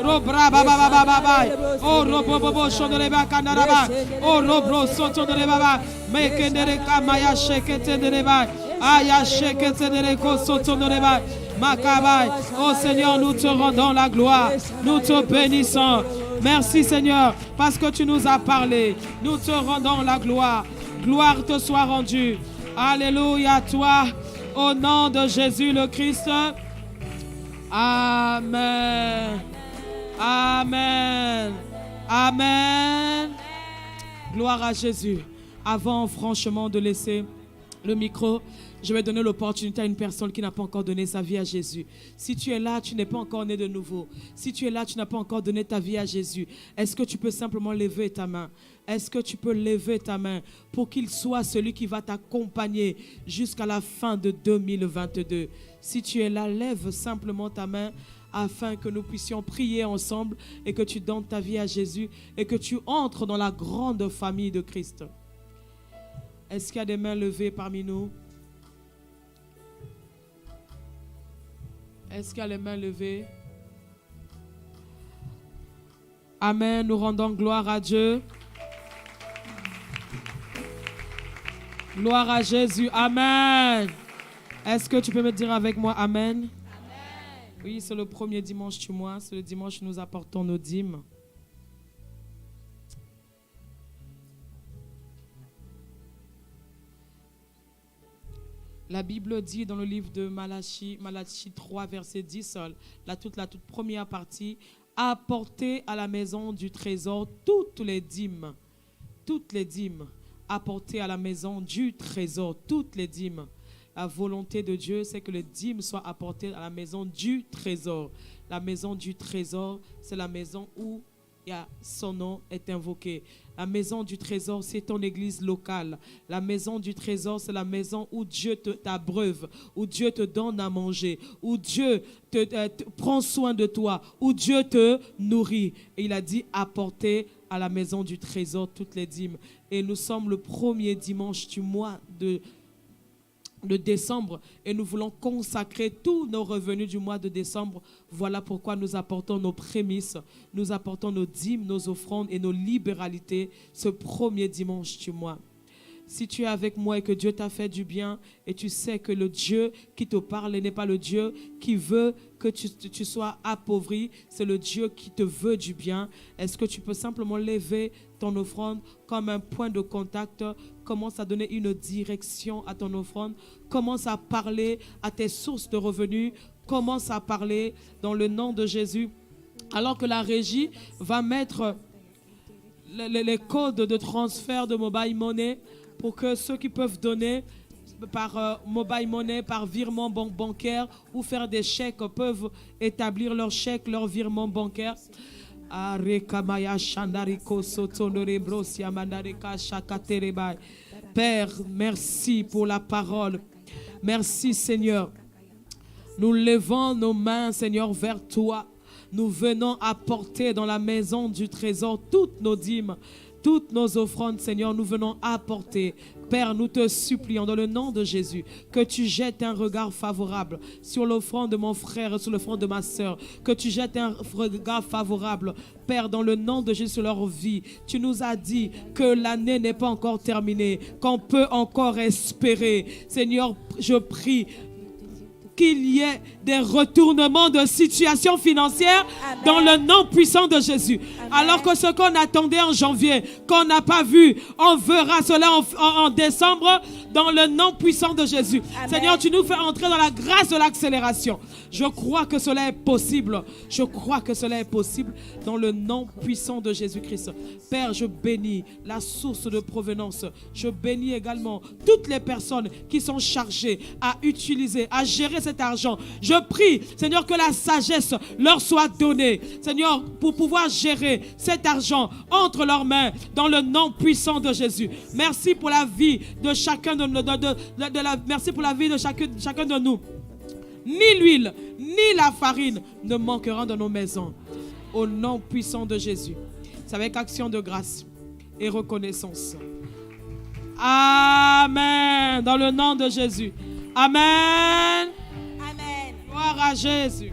Robra Babababay, Oh Robobobo Shondereba Kandaraba, Oh Robro Sotorebaba, Mekendere Kamaya Shekete Derebay. Aya Shekete Dereko Sotorebay. Makabai. Oh Seigneur, nous te rendons la gloire. Nous te bénissons. Merci Seigneur, parce que tu nous as parlé. Nous te rendons la gloire. Gloire te soit rendue. Alléluia à toi. Au nom de Jésus le Christ. Amen. Amen. Amen. Gloire à Jésus. Avant franchement de laisser le micro. Je vais donner l'opportunité à une personne qui n'a pas encore donné sa vie à Jésus. Si tu es là, tu n'es pas encore né de nouveau. Si tu es là, tu n'as pas encore donné ta vie à Jésus. Est-ce que tu peux simplement lever ta main? Est-ce que tu peux lever ta main pour qu'il soit celui qui va t'accompagner jusqu'à la fin de 2022? Si tu es là, lève simplement ta main afin que nous puissions prier ensemble et que tu donnes ta vie à Jésus et que tu entres dans la grande famille de Christ. Est-ce qu'il y a des mains levées parmi nous? Est-ce qu'il y a les mains levées? Amen. Nous rendons gloire à Dieu. Gloire à Jésus. Amen. Est-ce que tu peux me dire avec moi Amen? Amen. Oui, c'est le premier dimanche du mois. C'est le dimanche où nous apportons nos dîmes. La Bible dit dans le livre de Malachie 3, verset 10, la toute première partie, « Apportez à la maison du trésor toutes les dîmes. » Toutes les dîmes. Apportez à la maison du trésor toutes les dîmes. La volonté de Dieu, c'est que les dîmes soient apportées à la maison du trésor. La maison du trésor, c'est la maison où son nom est invoqué. La maison du trésor, c'est ton église locale. La maison du trésor, c'est la maison où Dieu t'abreuve, où Dieu te donne à manger, où Dieu te prend soin de toi, où Dieu te nourrit. Et il a dit apporter à la maison du trésor toutes les dîmes. Et nous sommes le premier dimanche du mois de décembre et nous voulons consacrer tous nos revenus du mois de décembre. Voilà pourquoi nous apportons nos prémices, nous apportons nos dîmes, nos offrandes et nos libéralités ce premier dimanche du mois. Si tu es avec moi et que Dieu t'a fait du bien et tu sais que le Dieu qui te parle n'est pas le Dieu qui veut que tu sois appauvri, c'est le Dieu qui te veut du bien. Est-ce que tu peux simplement lever ton offrande comme un point de contact? Commence à donner une direction à ton offrande. Commence à parler à tes sources de revenus. Commence à parler dans le nom de Jésus. Alors que la régie va mettre les codes de transfert de Mobile Money pour que ceux qui peuvent donner par Mobile Money, par virement bancaire ou faire des chèques peuvent établir leur chèque, leur virement bancaire. Père, merci pour la parole. Merci Seigneur. Nous levons nos mains, Seigneur, vers toi. Nous venons apporter dans la maison du trésor toutes nos dîmes, toutes nos offrandes, Seigneur, nous venons apporter. Père, nous te supplions dans le nom de Jésus que tu jettes un regard favorable sur l'offrande de mon frère et sur l'offrande de ma soeur. Que tu jettes un regard favorable, Père, dans le nom de Jésus sur leur vie. Tu nous as dit que l'année n'est pas encore terminée, qu'on peut encore espérer. Seigneur, je prie qu'il y ait des retournements de situation financière. Amen. Dans le nom puissant de Jésus. Amen. Alors que ce qu'on attendait en janvier, qu'on n'a pas vu, on verra cela en décembre dans le nom puissant de Jésus. Amen. Seigneur, tu nous fais entrer dans la grâce de l'accélération. Je crois que cela est possible. Je crois que cela est possible dans le nom puissant de Jésus-Christ. Père, je bénis la source de provenance. Je bénis également toutes les personnes qui sont chargées à utiliser, à gérer cet argent. Je prie, Seigneur, que la sagesse leur soit donnée, Seigneur, pour pouvoir gérer cet argent entre leurs mains dans le nom puissant de Jésus. Merci pour la vie de chacun merci pour la vie de chacun de nous. Ni l'huile, ni la farine ne manqueront dans nos maisons. Au nom puissant de Jésus. C'est avec action de grâce et reconnaissance. Amen. Dans le nom de Jésus. Amen. Amen. Gloire à Jésus.